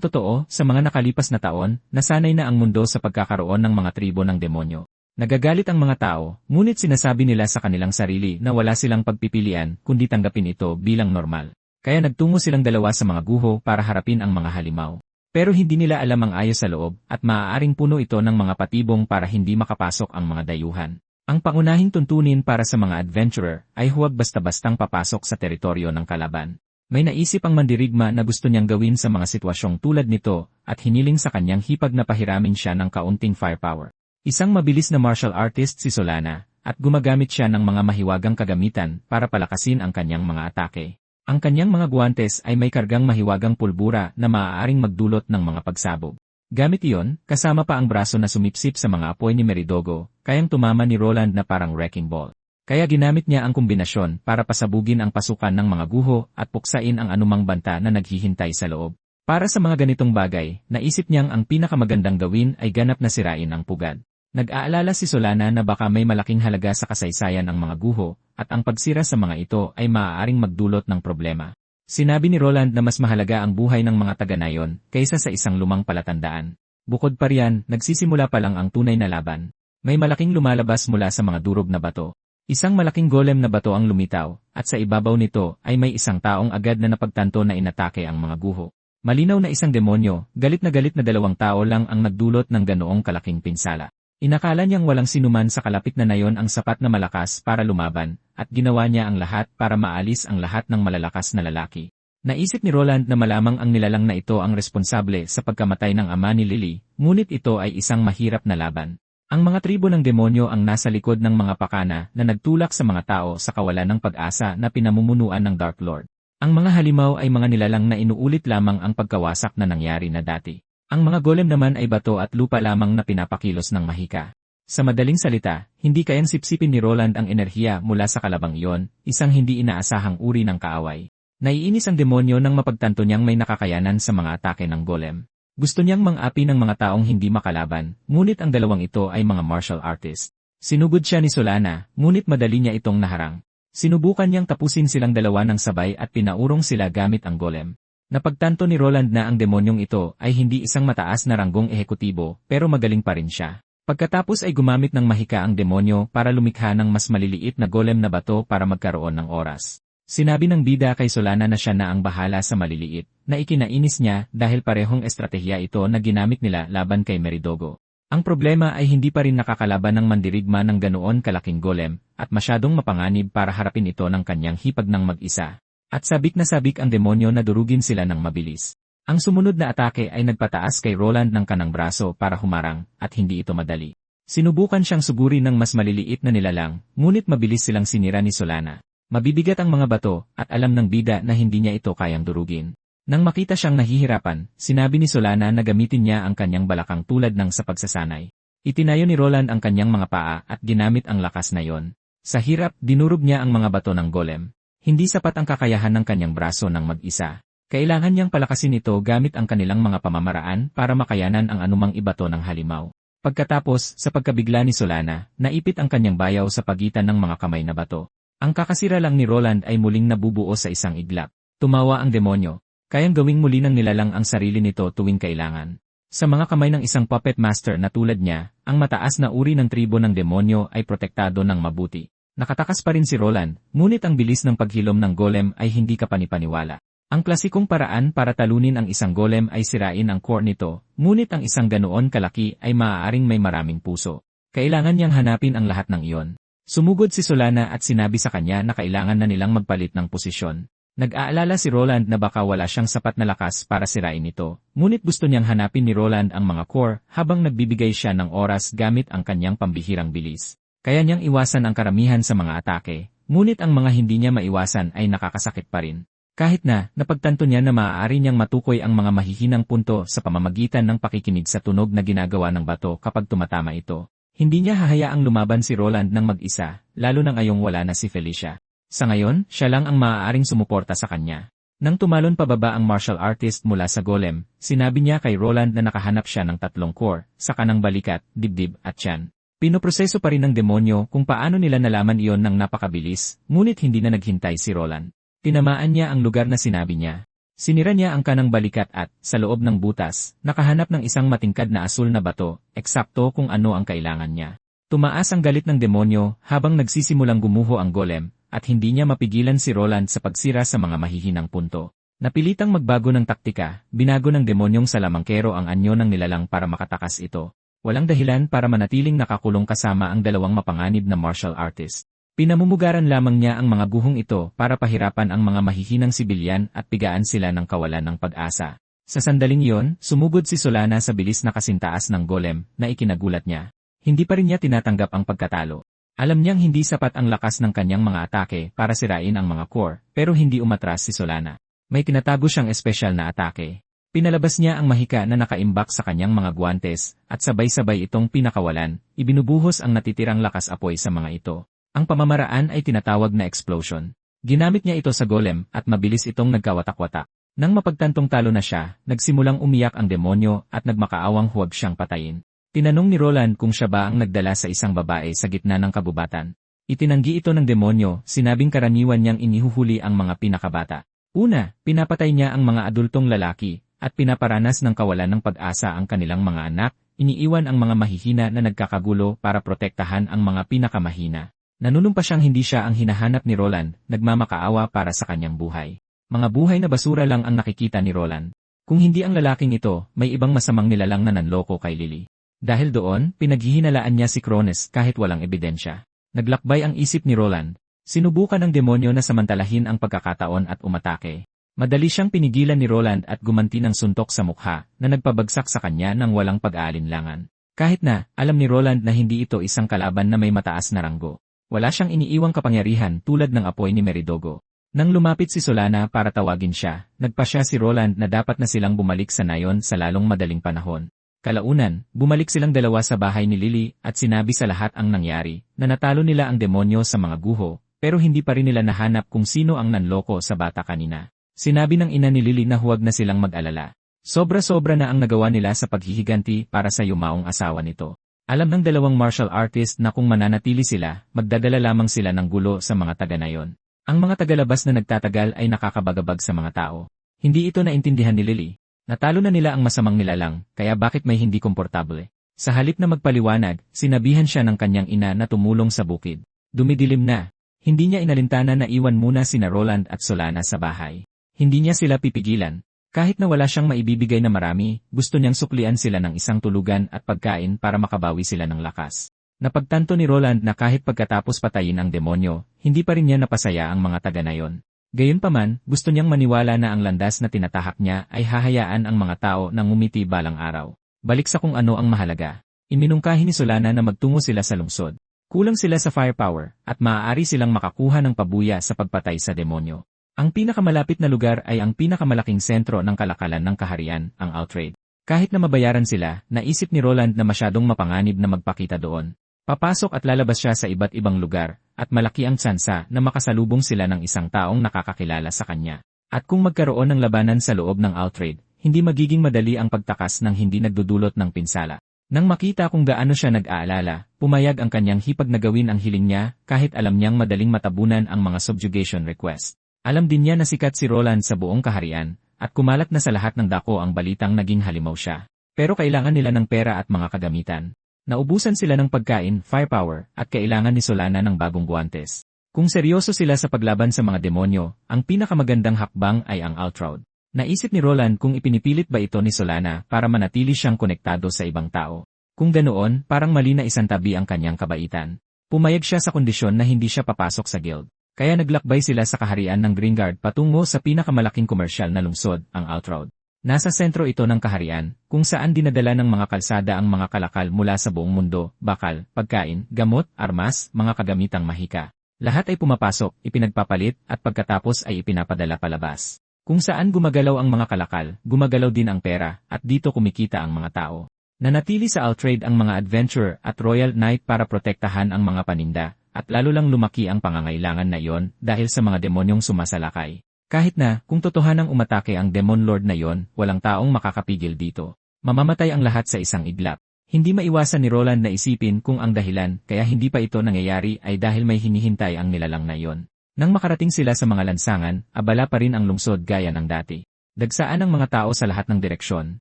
totoo, sa mga nakalipas na taon, nasanay na ang mundo sa pagkakaroon ng mga tribo ng demonyo. Nagagalit ang mga tao, ngunit sinasabi nila sa kanilang sarili na wala silang pagpipilian kundi tanggapin ito bilang normal. Kaya nagtungo silang dalawa sa mga guho para harapin ang mga halimaw. Pero hindi nila alam ang ayos sa loob at maaaring puno ito ng mga patibong para hindi makapasok ang mga dayuhan. Ang pangunahing tuntunin para sa mga adventurer ay huwag basta-bastang papasok sa teritoryo ng kalaban. May naisip ang mandirigma na gusto niyang gawin sa mga sitwasyong tulad nito at hiniling sa kanyang hipag na pahiramin siya ng kaunting firepower. Isang mabilis na martial artist si Solana at gumagamit siya ng mga mahiwagang kagamitan para palakasin ang kanyang mga atake. Ang kanyang mga guwantes ay may kargang mahiwagang pulbura na maaaring magdulot ng mga pagsabog. Gamit iyon, kasama pa ang braso na sumipsip sa mga apoy ni Meridogo, kayang tumama ni Roland na parang wrecking ball. Kaya ginamit niya ang kombinasyon para pasabugin ang pasukan ng mga guho at puksain ang anumang banta na naghihintay sa loob. Para sa mga ganitong bagay, naisip niyang ang pinakamagandang gawin ay ganap na sirain ang pugad. Nag-aalala si Solana na baka may malaking halaga sa kasaysayan ang mga guho, at ang pagsira sa mga ito ay maaaring magdulot ng problema. Sinabi ni Roland na mas mahalaga ang buhay ng mga taga-nayon kaysa sa isang lumang palatandaan. Bukod pa riyan, nagsisimula pa lang ang tunay na laban. May malaking lumalabas mula sa mga durog na bato. Isang malaking golem na bato ang lumitaw, at sa ibabaw nito ay may isang taong agad na napagtanto na inatake ang mga guho. Malinaw na isang demonyo, galit na dalawang tao lang ang nagdulot ng ganoong kalaking pinsala. Inakala niyang walang sinuman sa kalapit na nayon ang sapat na malakas para lumaban, at ginawa niya ang lahat para maalis ang lahat ng malalakas na lalaki. Naisip ni Roland na malamang ang nilalang na ito ang responsable sa pagkamatay ng ama ni Lily, ngunit ito ay isang mahirap na laban. Ang mga tribo ng demonyo ang nasa likod ng mga pakana na nagtulak sa mga tao sa kawalan ng pag-asa na pinamumunuan ng Dark Lord. Ang mga halimaw ay mga nilalang na inuulit lamang ang pagkawasak na nangyari na dati. Ang mga golem naman ay bato at lupa lamang na pinapakilos ng mahika. Sa madaling salita, hindi kayang sipsipin ni Roland ang enerhiya mula sa kalabang iyon, isang hindi inaasahang uri ng kaaway. Naiinis ang demonyo nang mapagtanto niyang may nakakayanan sa mga atake ng golem. Gusto niyang mang-api ng mga taong hindi makalaban, ngunit ang dalawang ito ay mga martial artist. Sinugod siya ni Solana, ngunit madali niya itong naharang. Sinubukan niyang tapusin silang dalawa ng sabay at pinaurong sila gamit ang golem. Napagtanto ni Roland na ang demonyong ito ay hindi isang mataas na ranggong ehekutibo pero magaling pa rin siya. Pagkatapos ay gumamit ng mahika ang demonyo para lumikha ng mas maliliit na golem na bato para magkaroon ng oras. Sinabi ng bida kay Solana na siya na ang bahala sa maliliit, na ikinainis niya dahil parehong estratehiya ito na ginamit nila laban kay Meridogo. Ang problema ay hindi pa rin nakakalaban ng mandirigma ng ganoon kalaking golem at masyadong mapanganib para harapin ito ng kanyang hipag ng mag-isa. At sabik na sabik ang demonyo na durugin sila ng mabilis. Ang sumunod na atake ay nagpataas kay Roland ng kanang braso para humarang, at hindi ito madali. Sinubukan siyang sugurin ng mas maliliit na nilalang, ngunit mabilis silang sinira ni Solana. Mabibigat ang mga bato, at alam ng bida na hindi niya ito kayang durugin. Nang makita siyang nahihirapan, sinabi ni Solana na gamitin niya ang kanyang balakang tulad ng sa pagsasanay. Itinayo ni Roland ang kanyang mga paa at ginamit ang lakas na yon. Sa hirap, dinurog niya ang mga bato ng golem. Hindi sapat ang kakayahan ng kanyang braso ng mag-isa. Kailangan niyang palakasin ito gamit ang kanilang mga pamamaraan para makayanan ang anumang ibato ng halimaw. Pagkatapos, sa pagkabigla ni Solana, naipit ang kanyang bayaw sa pagitan ng mga kamay na bato. Ang kakasira lang ni Roland ay muling nabubuo sa isang iglap. Tumawa ang demonyo. Kayang gawing muli ng nilalang ang sarili nito tuwing kailangan. Sa mga kamay ng isang puppet master na tulad niya, ang mataas na uri ng tribo ng demonyo ay protektado ng mabuti. Nakatakas pa rin si Roland, ngunit ang bilis ng paghilom ng golem ay hindi kapanipaniwala. Ang klasikong paraan para talunin ang isang golem ay sirain ang core nito, ngunit ang isang ganoon kalaki ay maaaring may maraming puso. Kailangan niyang hanapin ang lahat ng iyon. Sumugod si Solana at sinabi sa kanya na kailangan na nilang magpalit ng posisyon. Nag-aalala si Roland na baka wala siyang sapat na lakas para sirain ito, ngunit gusto niyang hanapin ni Roland ang mga core habang nagbibigay siya ng oras gamit ang kanyang pambihirang bilis. Kaya niyang iwasan ang karamihan sa mga atake, ngunit ang mga hindi niya maiwasan ay nakakasakit pa rin. Kahit na, napagtanto niya na maaari niyang matukoy ang mga mahihinang punto sa pamamagitan ng pakikinig sa tunog na ginagawa ng bato kapag tumatama ito. Hindi niya hahayaang lumaban si Roland ng mag-isa, lalo na ngayong wala na si Felicia. Sa ngayon, siya lang ang maaaring sumuporta sa kanya. Nang tumalon pababa ang martial artist mula sa golem, sinabi niya kay Roland na nakahanap siya ng 3 core, sa kanang balikat, dibdib at tiyan. Pinoproseso pa rin ng demonyo kung paano nila nalaman iyon ng napakabilis, ngunit hindi na naghintay si Roland. Tinamaan niya ang lugar na sinabi niya. Sinira niya ang kanang balikat at, sa loob ng butas, nakahanap ng isang matingkad na asul na bato, eksakto kung ano ang kailangan niya. Tumaas ang galit ng demonyo habang nagsisimulang gumuho ang golem, at hindi niya mapigilan si Roland sa pagsira sa mga mahihinang punto. Napilitang magbago ng taktika, binago ng demonyong salamangkero ang anyo ng nilalang para makatakas ito. Walang dahilan para manatiling nakakulong kasama ang dalawang mapanganib na martial artist. Pinamumugaran lamang niya ang mga guhong ito para pahirapan ang mga mahihinang sibilyan at pigaan sila ng kawalan ng pag-asa. Sa sandaling iyon, sumugod si Solana sa bilis na kasintaas ng golem na ikinagulat niya. Hindi pa rin niya tinatanggap ang pagkatalo. Alam niyang hindi sapat ang lakas ng kanyang mga atake para sirain ang mga core, pero hindi umatras si Solana. May tinatago siyang espesyal na atake. Pinalabas niya ang mahika na nakaimbak sa kanyang mga guwantes, at sabay-sabay itong pinakawalan, ibinubuhos ang natitirang lakas apoy sa mga ito. Ang pamamaraan ay tinatawag na explosion. Ginamit niya ito sa golem at mabilis itong nagkawatak-watak. Nang mapagtantong talo na siya, nagsimulang umiyak ang demonyo at nagmakaawang huwag siyang patayin. Tinanong ni Roland kung siya ba ang nagdala sa isang babae sa gitna ng kabubatan. Itinanggi ito ng demonyo, sinabing karaniwan niyang inihuhuli ang mga pinakabata. Una, pinapatay niya ang mga adultong lalaki, at pinaparanas ng kawalan ng pag-asa ang kanilang mga anak, iniiwan ang mga mahihina na nagkakagulo para protektahan ang mga pinakamahina. Nanunumpa siyang hindi siya ang hinahanap ni Roland, nagmamakaawa para sa kanyang buhay. Mga buhay na basura lang ang nakikita ni Roland. Kung hindi ang lalaking ito, may ibang masamang nilalang na nanloko kay Lily. Dahil doon, pinaghihinalaan niya si Cronus kahit walang ebidensya. Naglakbay ang isip ni Roland. Sinubukan ng demonyo na samantalahin ang pagkakataon at umatake. Madali siyang pinigilan ni Roland at gumanti ng suntok sa mukha na nagpabagsak sa kanya ng walang pag-aalinlangan. Kahit na, alam ni Roland na hindi ito isang kalaban na may mataas na ranggo. Wala siyang iniiwang kapangyarihan tulad ng apoy ni Meridogo. Nang lumapit si Solana para tawagin siya, nagpasya si Roland na dapat na silang bumalik sa nayon sa lalong madaling panahon. Kalaunan, bumalik silang dalawa sa bahay ni Lily at sinabi sa lahat ang nangyari, na natalo nila ang demonyo sa mga guho, pero hindi pa rin nila nahanap kung sino ang nanloko sa bata kanina. Sinabi ng ina ni Lily na huwag na silang mag-alala. Sobra-sobra na ang nagawa nila sa paghihiganti para sa yumaong asawa nito. Alam ng dalawang martial artist na kung mananatili sila, magdadala lamang sila ng gulo sa mga taga nayon. Ang mga tagalabas na nagtatagal ay nakakabagabag sa mga tao. Hindi ito naintindihan ni Lily. Natalo na nila ang masamang nilalang, kaya bakit may hindi komportable? Sa halip na magpaliwanag, sinabihan siya ng kanyang ina na tumulong sa bukid. Dumidilim na. Hindi niya inalintana na iwan muna sina Roland at Solana sa bahay. Hindi niya sila pipigilan. Kahit na wala siyang maibibigay na marami, gusto niyang suklian sila ng isang tulugan at pagkain para makabawi sila ng lakas. Napagtanto ni Roland na kahit pagkatapos patayin ang demonyo, hindi pa rin niya napasaya ang mga taga nayon. Gayunpaman, gusto niyang maniwala na ang landas na tinatahak niya ay hahayaan ang mga tao na ngumiti balang araw. Balik sa kung ano ang mahalaga. Iminungkahi ni Solana na magtungo sila sa lungsod. Kulang sila sa firepower, at maaari silang makakuha ng pabuya sa pagpatay sa demonyo. Ang pinakamalapit na lugar ay ang pinakamalaking sentro ng kalakalan ng kaharian, ang Outrade. Kahit na mabayaran sila, naisip ni Roland na masyadong mapanganib na magpakita doon. Papasok at lalabas siya sa iba't ibang lugar, at malaki ang tsansa na makasalubong sila ng isang taong nakakakilala sa kanya. At kung magkaroon ng labanan sa loob ng Outrade, hindi magiging madali ang pagtakas ng hindi nagdudulot ng pinsala. Nang makita kung gaano siya nag-aalala, pumayag ang kanyang hipag na gawin ang hiling niya kahit alam niyang madaling matabunan ang mga subjugation request. Alam din niya na sikat si Roland sa buong kaharian, at kumalat na sa lahat ng dako ang balitang naging halimaw siya. Pero kailangan nila ng pera at mga kagamitan. Naubusan sila ng pagkain, firepower, at kailangan ni Solana ng bagong guwantes. Kung seryoso sila sa paglaban sa mga demonyo, ang pinakamagandang hakbang ay ang Outrode. Naisip ni Roland kung ipinipilit ba ito ni Solana para manatili siyang konektado sa ibang tao. Kung ganoon, parang mali na isantabi ang kanyang kabaitan. Pumayag siya sa kondisyon na hindi siya papasok sa guild. Kaya naglakbay sila sa kaharian ng Gringard patungo sa pinakamalaking komersyal na lungsod, ang Outrode. Nasa sentro ito ng kaharian, kung saan dinadala ng mga kalsada ang mga kalakal mula sa buong mundo, bakal, pagkain, gamot, armas, mga kagamitang mahika. Lahat ay pumapasok, ipinagpapalit, at pagkatapos ay ipinapadala palabas. Kung saan gumagalaw ang mga kalakal, gumagalaw din ang pera, at dito kumikita ang mga tao. Nanatili sa Outrade ang mga adventurer at royal knight para protektahan ang mga paninda, at lalo lang lumaki ang pangangailangan na iyon dahil sa mga demonyong sumasalakay. Kahit na, kung totohanang umatake ang Demon Lord na yon, walang taong makakapigil dito. Mamamatay ang lahat sa isang iglap. Hindi maiwasan ni Roland na isipin kung ang dahilan kaya hindi pa ito nangyayari ay dahil may hinihintay ang nilalang na yon. Nang makarating sila sa mga lansangan, abala pa rin ang lungsod gaya ng dati. Dagsaan ang mga tao sa lahat ng direksyon.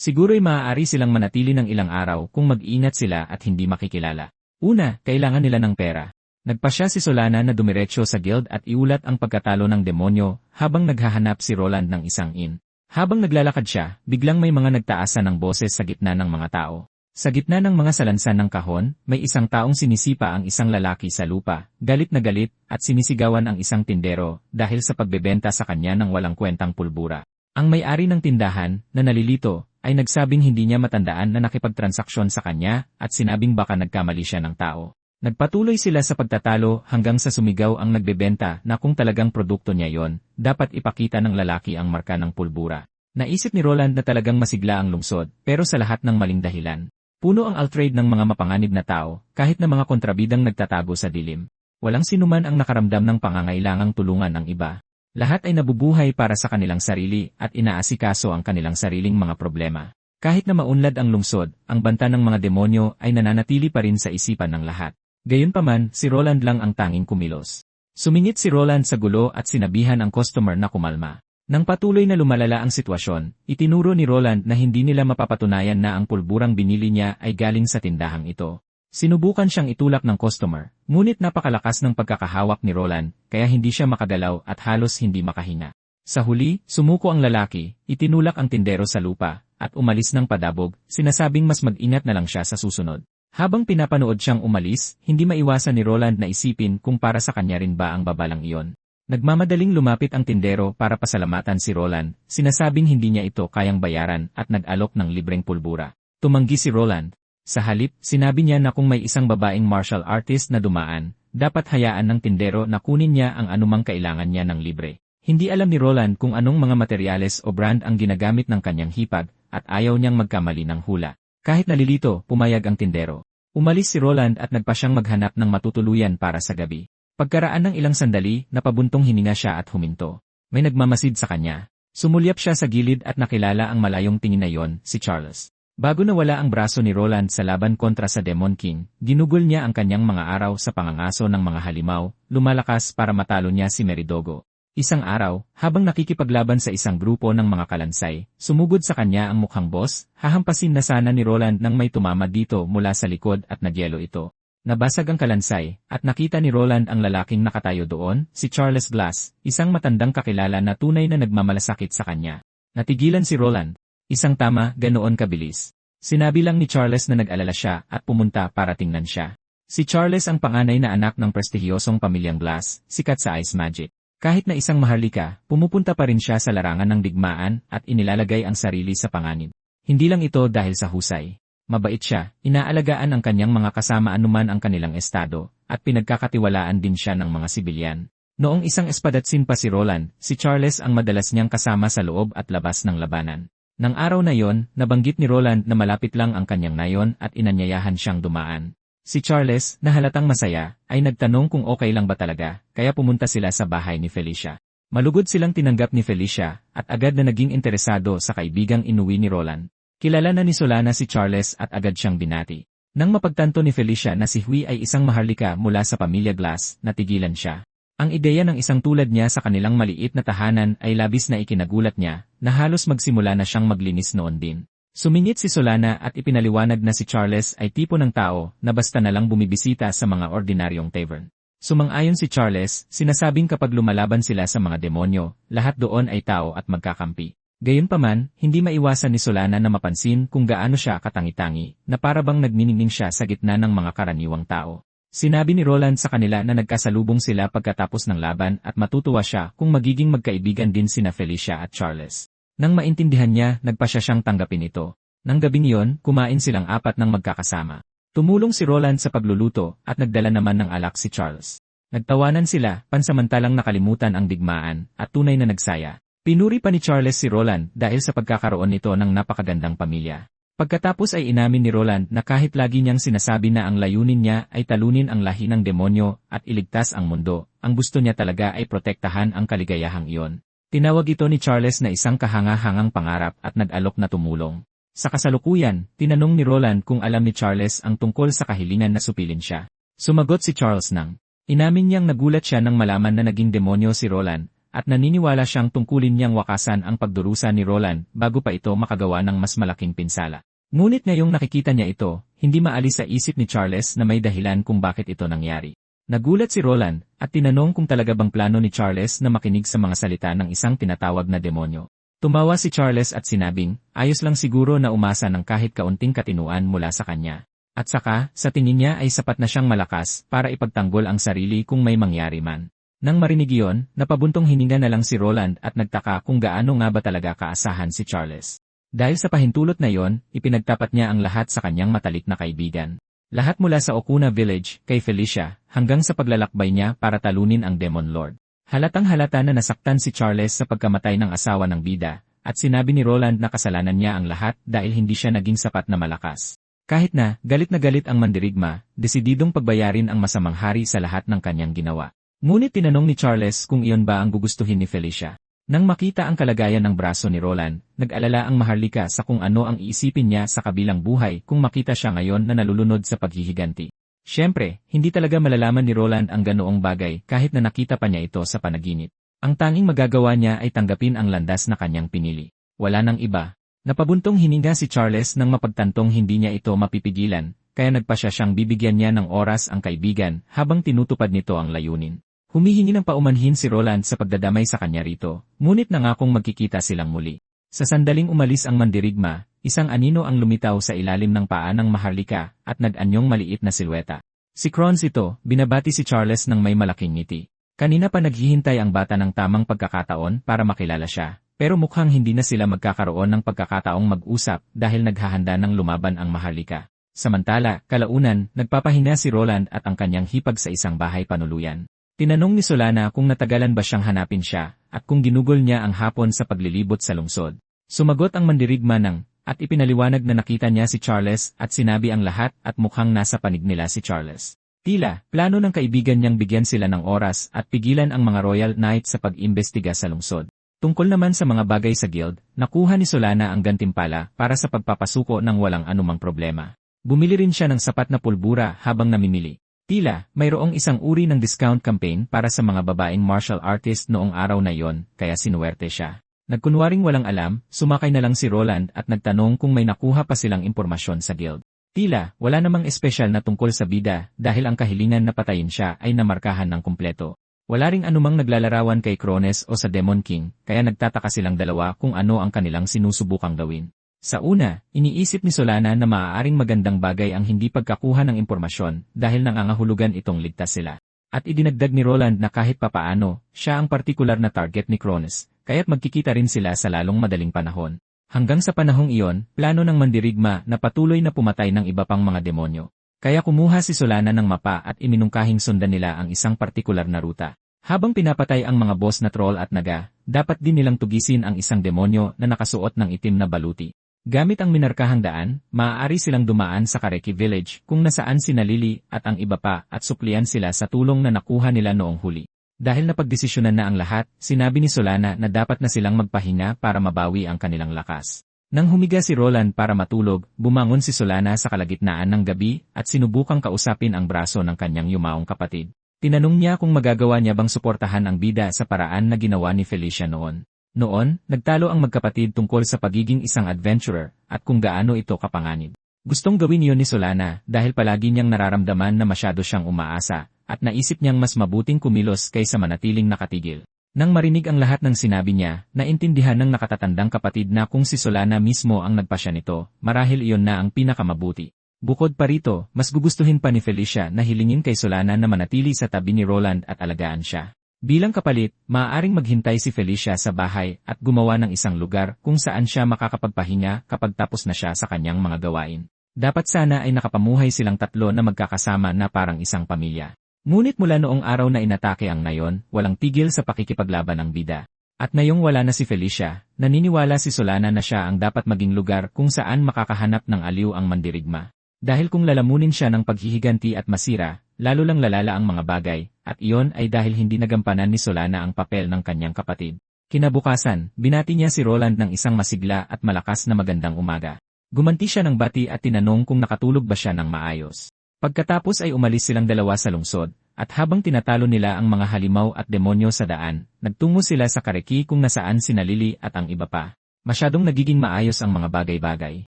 Siguro'y maaari silang manatili ng ilang araw kung mag-ingat sila at hindi makikilala. Una, kailangan nila ng pera. Nagpasya si Solana na dumiretso sa guild at iulat ang pagkatalo ng demonyo habang naghahanap si Roland ng isang inn. Habang naglalakad siya, biglang may mga nagtaasan ng boses sa gitna ng mga tao. Sa gitna ng mga salansan ng kahon, may isang taong sinisipa ang isang lalaki sa lupa, galit na galit, at sinisigawan ang isang tindero dahil sa pagbebenta sa kanya ng walang kwentang pulbura. Ang may-ari ng tindahan, na nalilito, ay nagsabing hindi niya matandaan na nakipagtransaksyon sa kanya at sinabing baka nagkamali siya ng tao. Nagpatuloy sila sa pagtatalo hanggang sa sumigaw ang nagbebenta na kung talagang produkto niya yon, dapat ipakita ng lalaki ang marka ng pulbura. Naisip ni Roland na talagang masigla ang lungsod, pero sa lahat ng maling dahilan. Puno ang altrade ng mga mapanganib na tao, kahit na mga kontrabidang nagtatago sa dilim. Walang sinuman ang nakaramdam ng pangangailangang tulungan ang iba. Lahat ay nabubuhay para sa kanilang sarili at inaasikaso ang kanilang sariling mga problema. Kahit na maunlad ang lungsod, ang banta ng mga demonyo ay nananatili pa rin sa isipan ng lahat. Gayunpaman, si Roland lang ang tanging kumilos. Sumingit si Roland sa gulo at sinabihan ang customer na kumalma. Nang patuloy na lumalala ang sitwasyon, itinuro ni Roland na hindi nila mapapatunayan na ang pulburang binili niya ay galing sa tindahang ito. Sinubukan siyang itulak ng customer, ngunit napakalakas ng pagkakahawak ni Roland, kaya hindi siya makagalaw at halos hindi makahinga. Sa huli, sumuko ang lalaki, itinulak ang tindero sa lupa, at umalis ng padabog, sinasabing mas mag-ingat na lang siya sa susunod. Habang pinapanood siyang umalis, hindi maiwasan ni Roland na isipin kung para sa kanya rin ba ang babalang iyon. Nagmamadaling lumapit ang tindero para pasalamatan si Roland, sinasabing hindi niya ito kayang bayaran at nag-alok ng libreng pulbura. Tumanggi si Roland. Sa halip, sinabi niya na kung may isang babaeng martial artist na dumaan, dapat hayaan ng tindero na kunin niya ang anumang kailangan niya ng libre. Hindi alam ni Roland kung anong mga materyales o brand ang ginagamit ng kanyang hipag, at ayaw niyang magkamali ng hula. Kahit nalilito, pumayag ang tindero. Umalis si Roland at nagpa siyang maghanap ng matutuluyan para sa gabi. Pagkaraan ng ilang sandali, napabuntong hininga siya at huminto. May nagmamasid sa kanya. Sumulyap siya sa gilid at nakilala ang malayong tingin na yon, si Charles. Bago nawala ang braso ni Roland sa laban kontra sa Demon King, ginugol niya ang kanyang mga araw sa pangangaso ng mga halimaw, lumalakas para matalo niya si Meridogo. Isang araw, habang nakikipaglaban sa isang grupo ng mga kalansay, sumugod sa kanya ang mukhang boss, hahampasin na sana ni Roland nang may tumama dito mula sa likod at nagyelo ito. Nabasag ang kalansay, at nakita ni Roland ang lalaking nakatayo doon, si Charles Glass, isang matandang kakilala na tunay na nagmamalasakit sa kanya. Natigilan si Roland. Isang tama, ganoon kabilis. Sinabi lang ni Charles na nag-alala siya at pumunta para tingnan siya. Si Charles ang panganay na anak ng prestihiyosong pamilyang Glass, sikat sa Ice Magic. Kahit na isang maharlika, pumupunta pa rin siya sa larangan ng digmaan at inilalagay ang sarili sa panganib. Hindi lang ito dahil sa husay. Mabait siya, inaalagaan ang kanyang mga kasama anuman ang kanilang estado, at pinagkakatiwalaan din siya ng mga sibilyan. Noong isang espadatsin pa si Roland, si Charles ang madalas niyang kasama sa loob at labas ng labanan. Nang araw na yon, nabanggit ni Roland na malapit lang ang kanyang nayon at inanyayahan siyang dumaan. Si Charles, na halatang masaya, ay nagtanong kung okay lang ba talaga, kaya pumunta sila sa bahay ni Felicia. Malugod silang tinanggap ni Felicia, at agad na naging interesado sa kaibigang inuwi ni Roland. Kilala na ni Solana si Charles at agad siyang binati. Nang mapagtanto ni Felicia na si Hui ay isang maharlika mula sa pamilya Glass, natigilan siya. Ang ideya ng isang tulad niya sa kanilang maliit na tahanan ay labis na ikinagulat niya, na halos magsimula na siyang maglinis noon din. Sumingit si Solana at ipinaliwanag na si Charles ay tipo ng tao na basta na lang bumibisita sa mga ordinaryong tavern. Sumang-ayon si Charles, sinasabing kapag lumalaban sila sa mga demonyo, lahat doon ay tao at magkakampi. Gayunpaman, hindi maiwasan ni Solana na mapansin kung gaano siya katangi-tangi, na parabang nagniningning siya sa gitna ng mga karaniwang tao. Sinabi ni Roland sa kanila na nagkasalubong sila pagkatapos ng laban at matutuwa siya kung magiging magkaibigan din sina Felicia at Charles. Nang maintindihan niya, nagpasya siyang tanggapin ito. Nang gabing iyon, kumain silang apat ng magkakasama. Tumulong si Roland sa pagluluto at nagdala naman ng alak si Charles. Nagtawanan sila, pansamantalang nakalimutan ang digmaan, at tunay na nagsaya. Pinuri pa ni Charles si Roland dahil sa pagkakaroon nito ng napakagandang pamilya. Pagkatapos ay inamin ni Roland na kahit lagi niyang sinasabi na ang layunin niya ay talunin ang lahi ng demonyo at iligtas ang mundo, ang gusto niya talaga ay protektahan ang kaligayahang iyon. Tinawag ito ni Charles na isang kahanga-hangang pangarap at nag-alok na tumulong. Sa kasalukuyan, tinanong ni Roland kung alam ni Charles ang tungkol sa kahilingan na supilin siya. Sumagot si Charles nang inamin niyang nagulat siya nang malaman na naging demonyo si Roland, at naniniwala siyang tungkulin niyang wakasan ang pagdurusa ni Roland bago pa ito makagawa ng mas malaking pinsala. Ngunit ngayong nakikita niya ito, hindi maalis sa isip ni Charles na may dahilan kung bakit ito nangyari. Nagulat si Roland at tinanong kung talaga bang plano ni Charles na makinig sa mga salita ng isang tinatawag na demonyo. Tumawa si Charles at sinabing, ayos lang siguro na umasa ng kahit kaunting katinuan mula sa kanya. At saka, sa tingin niya ay sapat na siyang malakas para ipagtanggol ang sarili kung may mangyari man. Nang marinig iyon, napabuntong hininga na lang si Roland at nagtaka kung gaano nga ba talaga kaasahan si Charles. Dahil sa pahintulot na iyon, ipinagtapat niya ang lahat sa kanyang matalik na kaibigan. Lahat mula sa Okuna Village, kay Felicia, hanggang sa paglalakbay niya para talunin ang Demon Lord. Halatang-halata na nasaktan si Charles sa pagkamatay ng asawa ng bida, at sinabi ni Roland na kasalanan niya ang lahat dahil hindi siya naging sapat na malakas. Kahit na galit ang mandirigma, desididong pagbayarin ang masamang hari sa lahat ng kanyang ginawa. Ngunit tinanong ni Charles kung iyon ba ang gugustuhin ni Felicia. Nang makita ang kalagayan ng braso ni Roland, nag-alala ang Maharlika sa kung ano ang iisipin niya sa kabilang buhay kung makita siya ngayon na nalulunod sa paghihiganti. Siyempre, hindi talaga malalaman ni Roland ang ganoong bagay kahit na nakita pa niya ito sa panaginip. Ang tanging magagawa niya ay tanggapin ang landas na kanyang pinili. Wala nang iba. Napabuntong hininga si Charles nang mapagtantong hindi niya ito mapipigilan, kaya nagpasya siyang bibigyan niya ng oras ang kaibigan habang tinutupad nito ang layunin. Humihingi ng paumanhin si Roland sa pagdadamay sa kanya rito, ngunit nangakong magkikita silang muli. Sa sandaling umalis ang mandirigma, isang anino ang lumitaw sa ilalim ng paa ng Maharlika at nag-anyong maliit na silweta. Si Crons ito, binabati si Charles ng may malaking ngiti. Kanina pa naghihintay ang bata ng tamang pagkakataon para makilala siya, pero mukhang hindi na sila magkakaroon ng pagkakataong mag-usap dahil naghahanda ng lumaban ang Maharlika. Samantala, kalaunan, nagpapahinga si Roland at ang kanyang hipag sa isang bahay panuluyan. Tinanong ni Solana kung natagalan ba siyang hanapin siya, at kung ginugol niya ang hapon sa paglilibot sa lungsod. Sumagot ang mandirigma at ipinaliwanag na nakita niya si Charles at sinabi ang lahat at mukhang nasa panig nila si Charles. Tila, plano ng kaibigan niyang bigyan sila ng oras at pigilan ang mga Royal Knights sa pag-imbestiga sa lungsod. Tungkol naman sa mga bagay sa guild, nakuha ni Solana ang gantimpala para sa pagpapasuko ng walang anumang problema. Bumili rin siya ng sapat na pulbura habang namimili. Tila, mayroong isang uri ng discount campaign para sa mga babaeng martial artist noong araw na yon, kaya sinuwerte siya. Nagkunwaring walang alam, sumakay na lang si Roland at nagtanong kung may nakuha pa silang impormasyon sa guild. Tila, wala namang espesyal na tungkol sa bida dahil ang kahilingan na patayin siya ay namarkahan ng kumpleto. Wala ring anumang naglalarawan kay Crones o sa Demon King, kaya nagtataka silang dalawa kung ano ang kanilang sinusubukang gawin. Sa una, iniisip ni Solana na maaaring magandang bagay ang hindi pagkakuha ng impormasyon dahil nangangahulugan itong ligtas sila. At idinagdag ni Roland na kahit papaano, siya ang partikular na target ni Crones, kaya't magkikita rin sila sa lalong madaling panahon. Hanggang sa panahong iyon, plano ng mandirigma na patuloy na pumatay ng iba pang mga demonyo. Kaya kumuha si Solana ng mapa at iminungkahing sundan nila ang isang partikular na ruta. Habang pinapatay ang mga boss na troll at naga, dapat din nilang tugisin ang isang demonyo na nakasuot ng itim na baluti. Gamit ang minarkahang daan, maaari silang dumaan sa Kareki Village kung nasaan sina Lily at ang iba pa at supplian sila sa tulong na nakuha nila noong huli. Dahil napagdesisyonan na ang lahat, sinabi ni Solana na dapat na silang magpahinga para mabawi ang kanilang lakas. Nang humiga si Roland para matulog, bumangon si Solana sa kalagitnaan ng gabi at sinubukang kausapin ang braso ng kanyang yumaong kapatid. Tinanong niya kung magagawa niya bang suportahan ang bida sa paraan na ginawa ni Felicia noon. Noon, nagtalo ang magkapatid tungkol sa pagiging isang adventurer at kung gaano ito kapanganib. Gustong gawin iyon ni Solana dahil palagi niyang nararamdaman na masyado siyang umaasa at naisip niyang mas mabuting kumilos kaysa manatiling nakatigil. Nang marinig ang lahat ng sinabi niya, naintindihan ng nakatatandang kapatid na kung si Solana mismo ang nagpasya nito, marahil iyon na ang pinakamabuti. Bukod pa rito, mas gugustuhin pa ni Felicia na hilingin kay Solana na manatili sa tabi ni Roland at alagaan siya. Bilang kapalit, maaaring maghintay si Felicia sa bahay at gumawa ng isang lugar kung saan siya makakapagpahinga kapag tapos na siya sa kanyang mga gawain. Dapat sana ay nakapamuhay silang tatlo na magkakasama na parang isang pamilya. Ngunit mula noong araw na inatake ang Nayon, walang tigil sa pakikipaglaban ng bida. At ngayong wala na si Felicia, naniniwala si Solana na siya ang dapat maging lugar kung saan makakahanap ng aliw ang mandirigma. Dahil kung lalamunin siya ng paghihiganti at masira, lalo lang lalala ang mga bagay, at iyon ay dahil hindi nagampanan ni Solana ang papel ng kanyang kapatid. Kinabukasan, binati niya si Roland ng isang masigla at malakas na magandang umaga. Gumanti siya ng bati at tinanong kung nakatulog ba siya ng maayos. Pagkatapos ay umalis silang dalawa sa lungsod, at habang tinatalo nila ang mga halimaw at demonyo sa daan, nagtungo sila sa Kareki kung nasaan sina Lily at ang iba pa. Masyadong nagiging maayos ang mga bagay-bagay.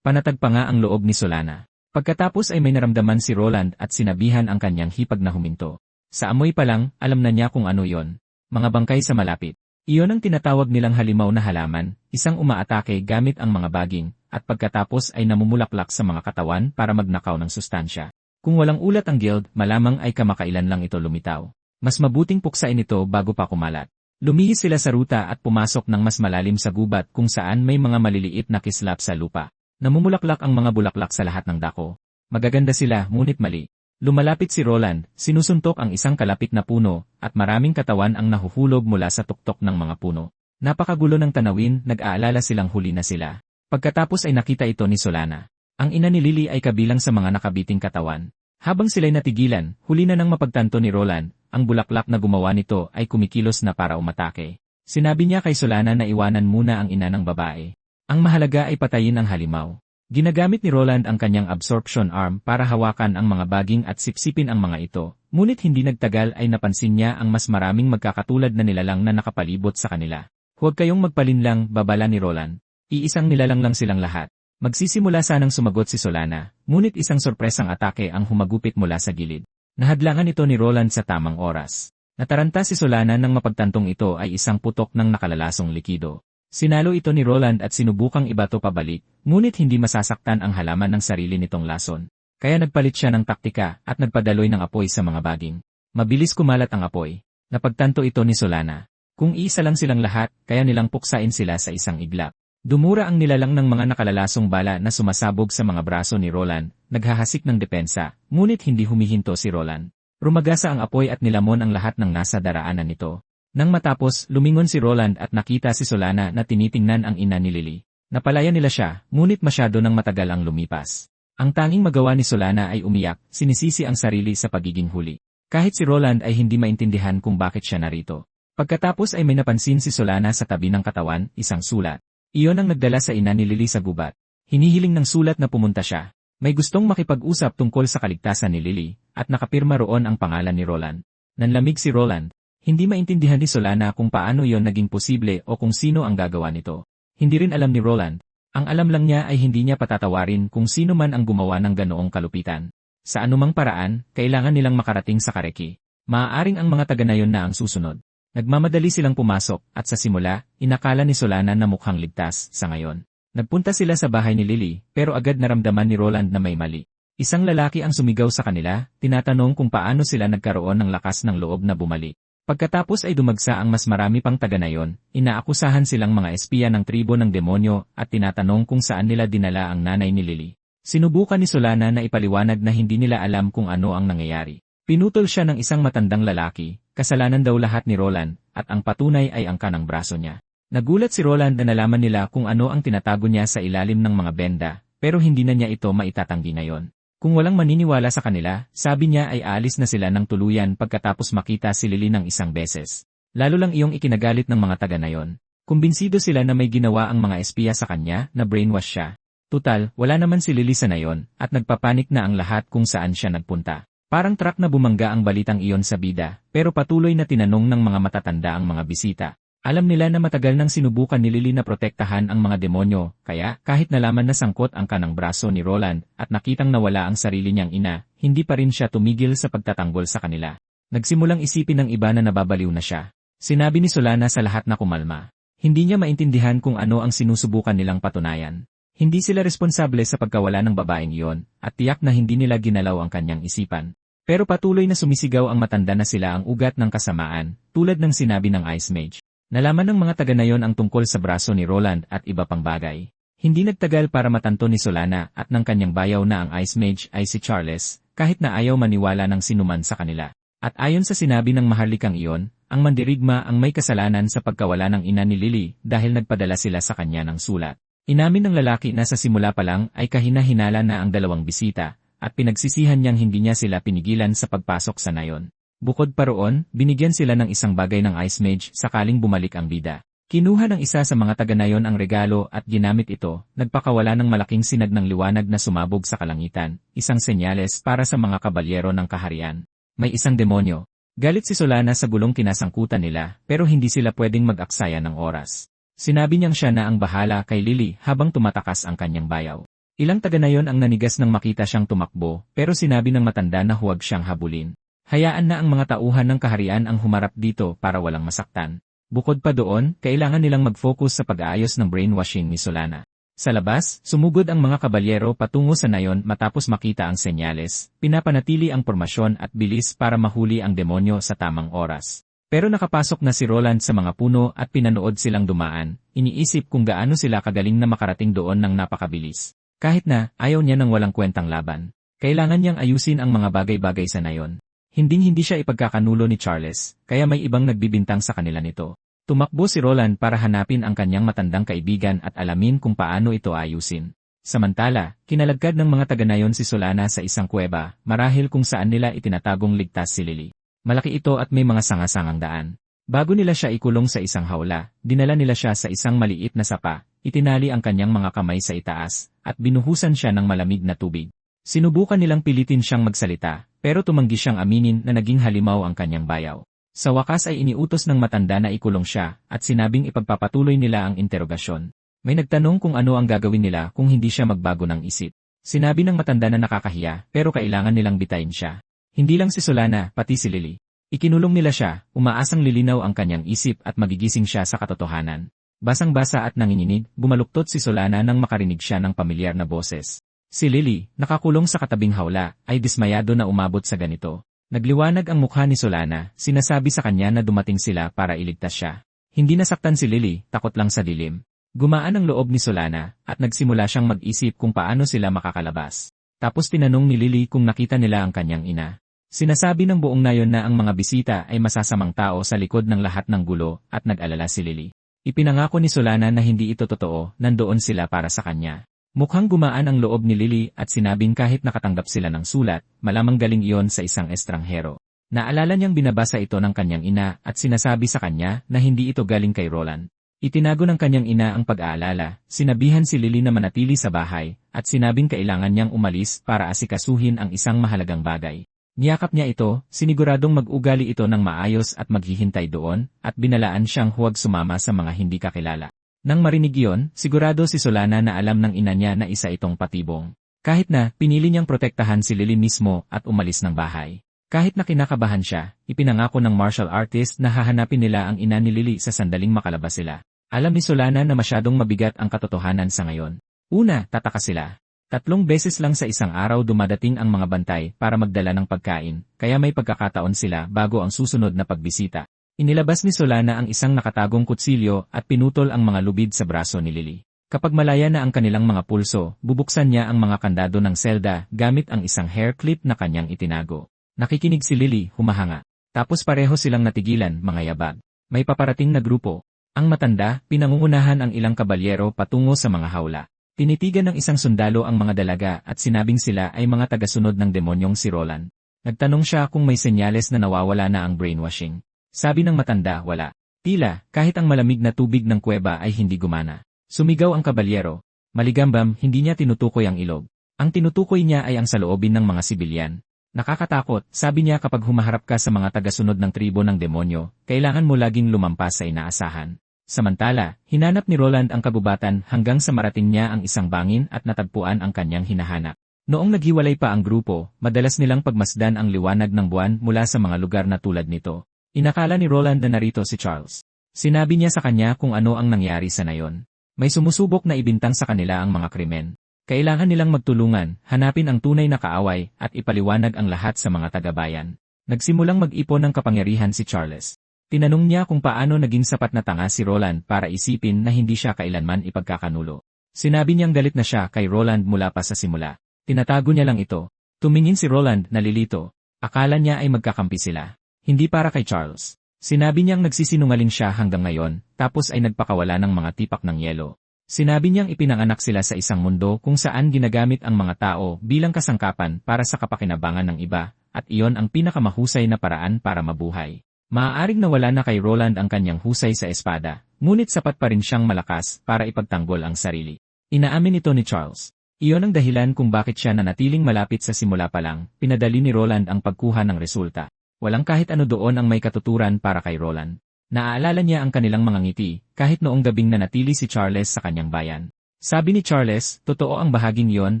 Panatag pa nga ang loob ni Solana. Pagkatapos ay may naramdaman si Roland at sinabihan ang kanyang hipag na huminto. Sa amoy pa lang, alam na niya kung ano yon. Mga bangkay sa malapit. Iyon ang tinatawag nilang halimaw na halaman, isang umaatake gamit ang mga baging, at pagkatapos ay namumulaklak sa mga katawan para magnakaw ng sustansya. Kung walang ulat ang guild, malamang ay kamakailan lang ito lumitaw. Mas mabuting puksain ito bago pa kumalat. Lumihis sila sa ruta at pumasok ng mas malalim sa gubat kung saan may mga maliliit na kislap sa lupa. Namumulaklak ang mga bulaklak sa lahat ng dako. Magaganda sila, ngunit mali. Lumalapit si Roland, sinusuntok ang isang kalapit na puno, at maraming katawan ang nahuhulog mula sa tuktok ng mga puno. Napakagulo ng tanawin, nag-aalala silang huli na sila. Pagkatapos ay nakita ito ni Solana. Ang ina ni Lily ay kabilang sa mga nakabiting katawan. Habang sila'y natigilan, huli na nang mapagtanto ni Roland, ang bulaklak na gumawa nito ay kumikilos na para umatake. Sinabi niya kay Solana na iwanan muna ang ina ng babae. Ang mahalaga ay patayin ang halimaw. Ginagamit ni Roland ang kanyang absorption arm para hawakan ang mga baging at sipsipin ang mga ito, ngunit hindi nagtagal ay napansin niya ang mas maraming magkakatulad na nilalang na nakapalibot sa kanila. Huwag kayong magpalinlang, babala ni Roland. Iisang nilalang lang silang lahat. Magsisimula sanang sumagot si Solana, ngunit isang sorpresang atake ang humagupit mula sa gilid. Nahadlangan ito ni Roland sa tamang oras. Nataranta si Solana nang mapagtantong ito ay isang putok ng nakalalasong likido. Sinalo ito ni Roland at sinubukang ibato pabalik, ngunit hindi masasaktan ang halaman ng sarili nitong lason. Kaya nagpalit siya ng taktika at nagpadaloy ng apoy sa mga baging. Mabilis kumalat ang apoy. Napagtanto ito ni Solana. Kung iisa lang silang lahat, kaya nilang puksain sila sa isang iglap. Dumura ang nilalang ng mga nakalalasong bala na sumasabog sa mga braso ni Roland, naghahasik ng depensa, ngunit hindi humihinto si Roland. Rumagasa ang apoy at nilamon ang lahat ng nasa daraanan nito. Nang matapos, lumingon si Roland at nakita si Solana na tinitingnan ang ina ni Lily. Napalaya nila siya, ngunit masyado nang matagal ang lumipas. Ang tanging magawa ni Solana ay umiyak, sinisisi ang sarili sa pagiging huli. Kahit si Roland ay hindi maintindihan kung bakit siya narito. Pagkatapos ay may napansin si Solana sa tabi ng katawan, isang sulat. Iyon ang nagdala sa ina ni Lily sa gubat. Hinihiling ng sulat na pumunta siya. May gustong makipag-usap tungkol sa kaligtasan ni Lily, at nakapirma roon ang pangalan ni Roland. Nanlamig si Roland. Hindi maintindihan ni Solana kung paano yon naging posible o kung sino ang gagawa nito. Hindi rin alam ni Roland. Ang alam lang niya ay hindi niya patatawarin kung sino man ang gumawa ng ganoong kalupitan. Sa anumang paraan, kailangan nilang makarating sa Kareki. Maaaring ang mga taga na yon na ang susunod. Nagmamadali silang pumasok at sa simula, inakala ni Solana na mukhang ligtas sa ngayon. Nagpunta sila sa bahay ni Lily, pero agad naramdaman ni Roland na may mali. Isang lalaki ang sumigaw sa kanila, tinatanong kung paano sila nagkaroon ng lakas ng loob na bumalik. Pagkatapos ay dumagsa ang mas marami pang taga na yon, inaakusahan silang mga espiya ng tribo ng demonyo at tinatanong kung saan nila dinala ang nanay ni Lily. Sinubukan ni Solana na ipaliwanag na hindi nila alam kung ano ang nangyayari. Pinutol siya ng isang matandang lalaki, kasalanan daw lahat ni Roland, at ang patunay ay ang kanang braso niya. Nagulat si Roland na nalaman nila kung ano ang tinatago niya sa ilalim ng mga benda, pero hindi na niya ito maitatanggi ngayon. Kung walang maniniwala sa kanila, sabi niya ay aalis na sila ng tuluyan pagkatapos makita si Lily ng isang beses. Lalo lang iyong ikinagalit ng mga taga na yon. Kumbinsido sila na may ginawa ang mga espiya sa kanya, na brainwash siya. Tutal, wala naman si Lily sa nayon, at nagpapanik na ang lahat kung saan siya nagpunta. Parang truck na bumangga ang balitang iyon sa bida, pero patuloy na tinanong ng mga matatanda ang mga bisita. Alam nila na matagal nang sinubukan ni Lily na protektahan ang mga demonyo, kaya kahit nalaman na sangkot ang kanang braso ni Roland at nakitang nawala ang sarili niyang ina, hindi pa rin siya tumigil sa pagtatanggol sa kanila. Nagsimulang isipin ng iba na nababaliw na siya. Sinabi ni Solana sa lahat na kumalma. Hindi niya maintindihan kung ano ang sinusubukan nilang patunayan. Hindi sila responsable sa pagkawala ng babaeng iyon, at tiyak na hindi nila ginalaw ang kanyang isipan. Pero patuloy na sumisigaw ang matanda na sila ang ugat ng kasamaan, tulad ng sinabi ng Ice Mage. Nalaman ng mga taga na yon ang tungkol sa braso ni Roland at iba pang bagay. Hindi nagtagal para matanto ni Solana at ng kanyang bayaw na ang Ice Mage ay si Charles, kahit na ayaw maniwala ng sinuman sa kanila. At ayon sa sinabi ng maharlikang iyon, ang mandirigma ang may kasalanan sa pagkawala ng ina ni Lily dahil nagpadala sila sa kanya ng sulat. Inamin ng lalaki na sa simula pa lang ay kahina-hinala na ang dalawang bisita, at pinagsisihan niyang hindi niya sila pinigilan sa pagpasok sa nayon. Bukod pa roon, binigyan sila ng isang bagay ng Ice Mage sakaling bumalik ang bida. Kinuha ng isa sa mga taga-nayon ang regalo at ginamit ito, nagpakawala ng malaking sinag ng liwanag na sumabog sa kalangitan, isang senyales para sa mga kabalyero ng kaharian. May isang demonyo. Galit si Solana sa gulong kinasangkutan nila, pero hindi sila pwedeng mag-aksaya ng oras. Sinabi niyang siya na ang bahala kay Lily habang tumatakas ang kanyang bayaw. Ilang taga-nayon ang nanigas nang makita siyang tumakbo, pero sinabi ng matanda na huwag siyang habulin. Hayaan na ang mga tauhan ng kaharian ang humarap dito para walang masaktan. Bukod pa doon, kailangan nilang mag-focus sa pag-aayos ng brainwashing ni Solana. Sa labas, sumugod ang mga kabalyero patungo sa nayon matapos makita ang senyales, pinapanatili ang pormasyon at bilis para mahuli ang demonyo sa tamang oras. Pero nakapasok na si Roland sa mga puno at pinanood silang dumaan, iniisip kung gaano sila kagaling na makarating doon ng napakabilis. Kahit na, ayaw niya ng walang kwentang laban. Kailangan niyang ayusin ang mga bagay-bagay sa nayon. Hinding-hindi siya ipagkakanulo ni Charles, kaya may ibang nagbibintang sa kanila nito. Tumakbo si Roland para hanapin ang kanyang matandang kaibigan at alamin kung paano ito ayusin. Samantala, kinalagkad ng mga taga-nayon si Solana sa isang kuweba, marahil kung saan nila itinatagong ligtas si Lily. Malaki ito at may mga sanga-sangang daan. Bago nila siya ikulong sa isang hawla, dinala nila siya sa isang maliit na sapa, itinali ang kanyang mga kamay sa itaas, at binuhusan siya ng malamig na tubig. Sinubukan nilang pilitin siyang magsalita, pero tumanggi siyang aminin na naging halimaw ang kanyang bayaw. Sa wakas ay iniutos ng matanda na ikulong siya, at sinabing ipagpapatuloy nila ang interogasyon. May nagtanong kung ano ang gagawin nila kung hindi siya magbago ng isip. Sinabi ng matanda na nakakahiya, pero kailangan nilang bitayin siya. Hindi lang si Solana, pati si Lily. Ikinulong nila siya, umaasang lilinaw ang kanyang isip at magigising siya sa katotohanan. Basang-basa at nanginginig, bumaluktot si Solana nang makarinig siya ng pamilyar na boses. Si Lily, nakakulong sa katabing hawla, ay dismayado na umabot sa ganito. Nagliwanag ang mukha ni Solana, sinasabi sa kanya na dumating sila para iligtas siya. Hindi nasaktan si Lily, takot lang sa dilim. Gumaan ang loob ni Solana, at nagsimula siyang mag-isip kung paano sila makakalabas. Tapos tinanong ni Lily kung nakita nila ang kanyang ina. Sinasabi ng buong nayon na ang mga bisita ay masasamang tao sa likod ng lahat ng gulo, at nag-alala si Lily. Ipinangako ni Solana na hindi ito totoo, nandoon sila para sa kanya. Mukhang gumaan ang loob ni Lily at sinabing kahit nakatanggap sila ng sulat, malamang galing iyon sa isang estranghero. Naalala niyang binabasa ito ng kanyang ina at sinasabi sa kanya na hindi ito galing kay Roland. Itinago ng kanyang ina ang pag-aalala, sinabihan si Lily na manatili sa bahay, at sinabing kailangan niyang umalis para asikasuhin ang isang mahalagang bagay. Niyakap niya ito, siniguradong mag-ugali ito ng maayos at maghihintay doon, at binalaan siyang huwag sumama sa mga hindi kakilala. Nang marinig iyon, sigurado si Solana na alam ng ina niya na isa itong patibong. Kahit na, pinili niyang protektahan si Lily mismo at umalis ng bahay. Kahit na kinakabahan siya, ipinangako ng martial artist na hahanapin nila ang ina ni Lily sa sandaling makalabas sila. Alam ni Solana na masyadong mabigat ang katotohanan sa ngayon. Una, tataka sila. 3 beses lang sa isang araw dumadating ang mga bantay para magdala ng pagkain, kaya may pagkakataon sila bago ang susunod na pagbisita. Inilabas ni Solana ang isang nakatagong kutsilyo at pinutol ang mga lubid sa braso ni Lily. Kapag malaya na ang kanilang mga pulso, bubuksan niya ang mga kandado ng selda gamit ang isang hair clip na kanyang itinago. Nakikinig si Lily, humahanga. Tapos pareho silang natigilan, mga yabag. May paparating na grupo. Ang matanda, pinangungunahan ang ilang kabalyero patungo sa mga hawla. Tinitigan ng isang sundalo ang mga dalaga at sinabing sila ay mga tagasunod ng demonyong si Roland. Nagtanong siya kung may senyales na nawawala na ang brainwashing. Sabi ng matanda, wala. Tila, kahit ang malamig na tubig ng kuweba ay hindi gumana. Sumigaw ang kabalyero. Maligambam, hindi niya tinutukoy ang ilog. Ang tinutukoy niya ay ang saloobin ng mga sibilyan. Nakakatakot, sabi niya kapag humaharap ka sa mga tagasunod ng tribo ng demonyo, kailangan mo laging lumampas sa inaasahan. Samantala, hinanap ni Roland ang kagubatan hanggang sa marating niya ang isang bangin at natagpuan ang kanyang hinahanap. Noong naghiwalay pa ang grupo, madalas nilang pagmasdan ang liwanag ng buwan mula sa mga lugar na tulad nito. Inakala ni Roland na narito si Charles. Sinabi niya sa kanya kung ano ang nangyari sa nayon. May sumusubok na ibintang sa kanila ang mga krimen. Kailangan nilang magtulungan, hanapin ang tunay na kaaway, at ipaliwanag ang lahat sa mga taga-bayan. Nagsimulang mag-ipon ng kapangyarihan si Charles. Tinanong niya kung paano naging sapat na tanga si Roland para isipin na hindi siya kailanman ipagkakanulo. Sinabi niyang galit na siya kay Roland mula pa sa simula. Tinatago niya lang ito. Tumingin si Roland, nalilito. Akala niya ay magkakampi sila. Hindi para kay Charles. Sinabi niyang nagsisinungaling siya hanggang ngayon, tapos ay nagpakawala ng mga tipak ng yelo. Sinabi niyang ipinanganak sila sa isang mundo kung saan ginagamit ang mga tao bilang kasangkapan para sa kapakinabangan ng iba, at iyon ang pinakamahusay na paraan para mabuhay. Maaaring nawala na kay Roland ang kanyang husay sa espada, ngunit sapat pa rin siyang malakas para ipagtanggol ang sarili. Inaamin ito ni Charles. Iyon ang dahilan kung bakit siya nanatiling malapit sa simula pa lang, pinadali ni Roland ang pagkuha ng resulta. Walang kahit ano doon ang may katuturan para kay Roland. Naaalala niya ang kanilang mga ngiti, kahit noong gabing nanatili si Charles sa kanyang bayan. Sabi ni Charles, totoo ang bahaging iyon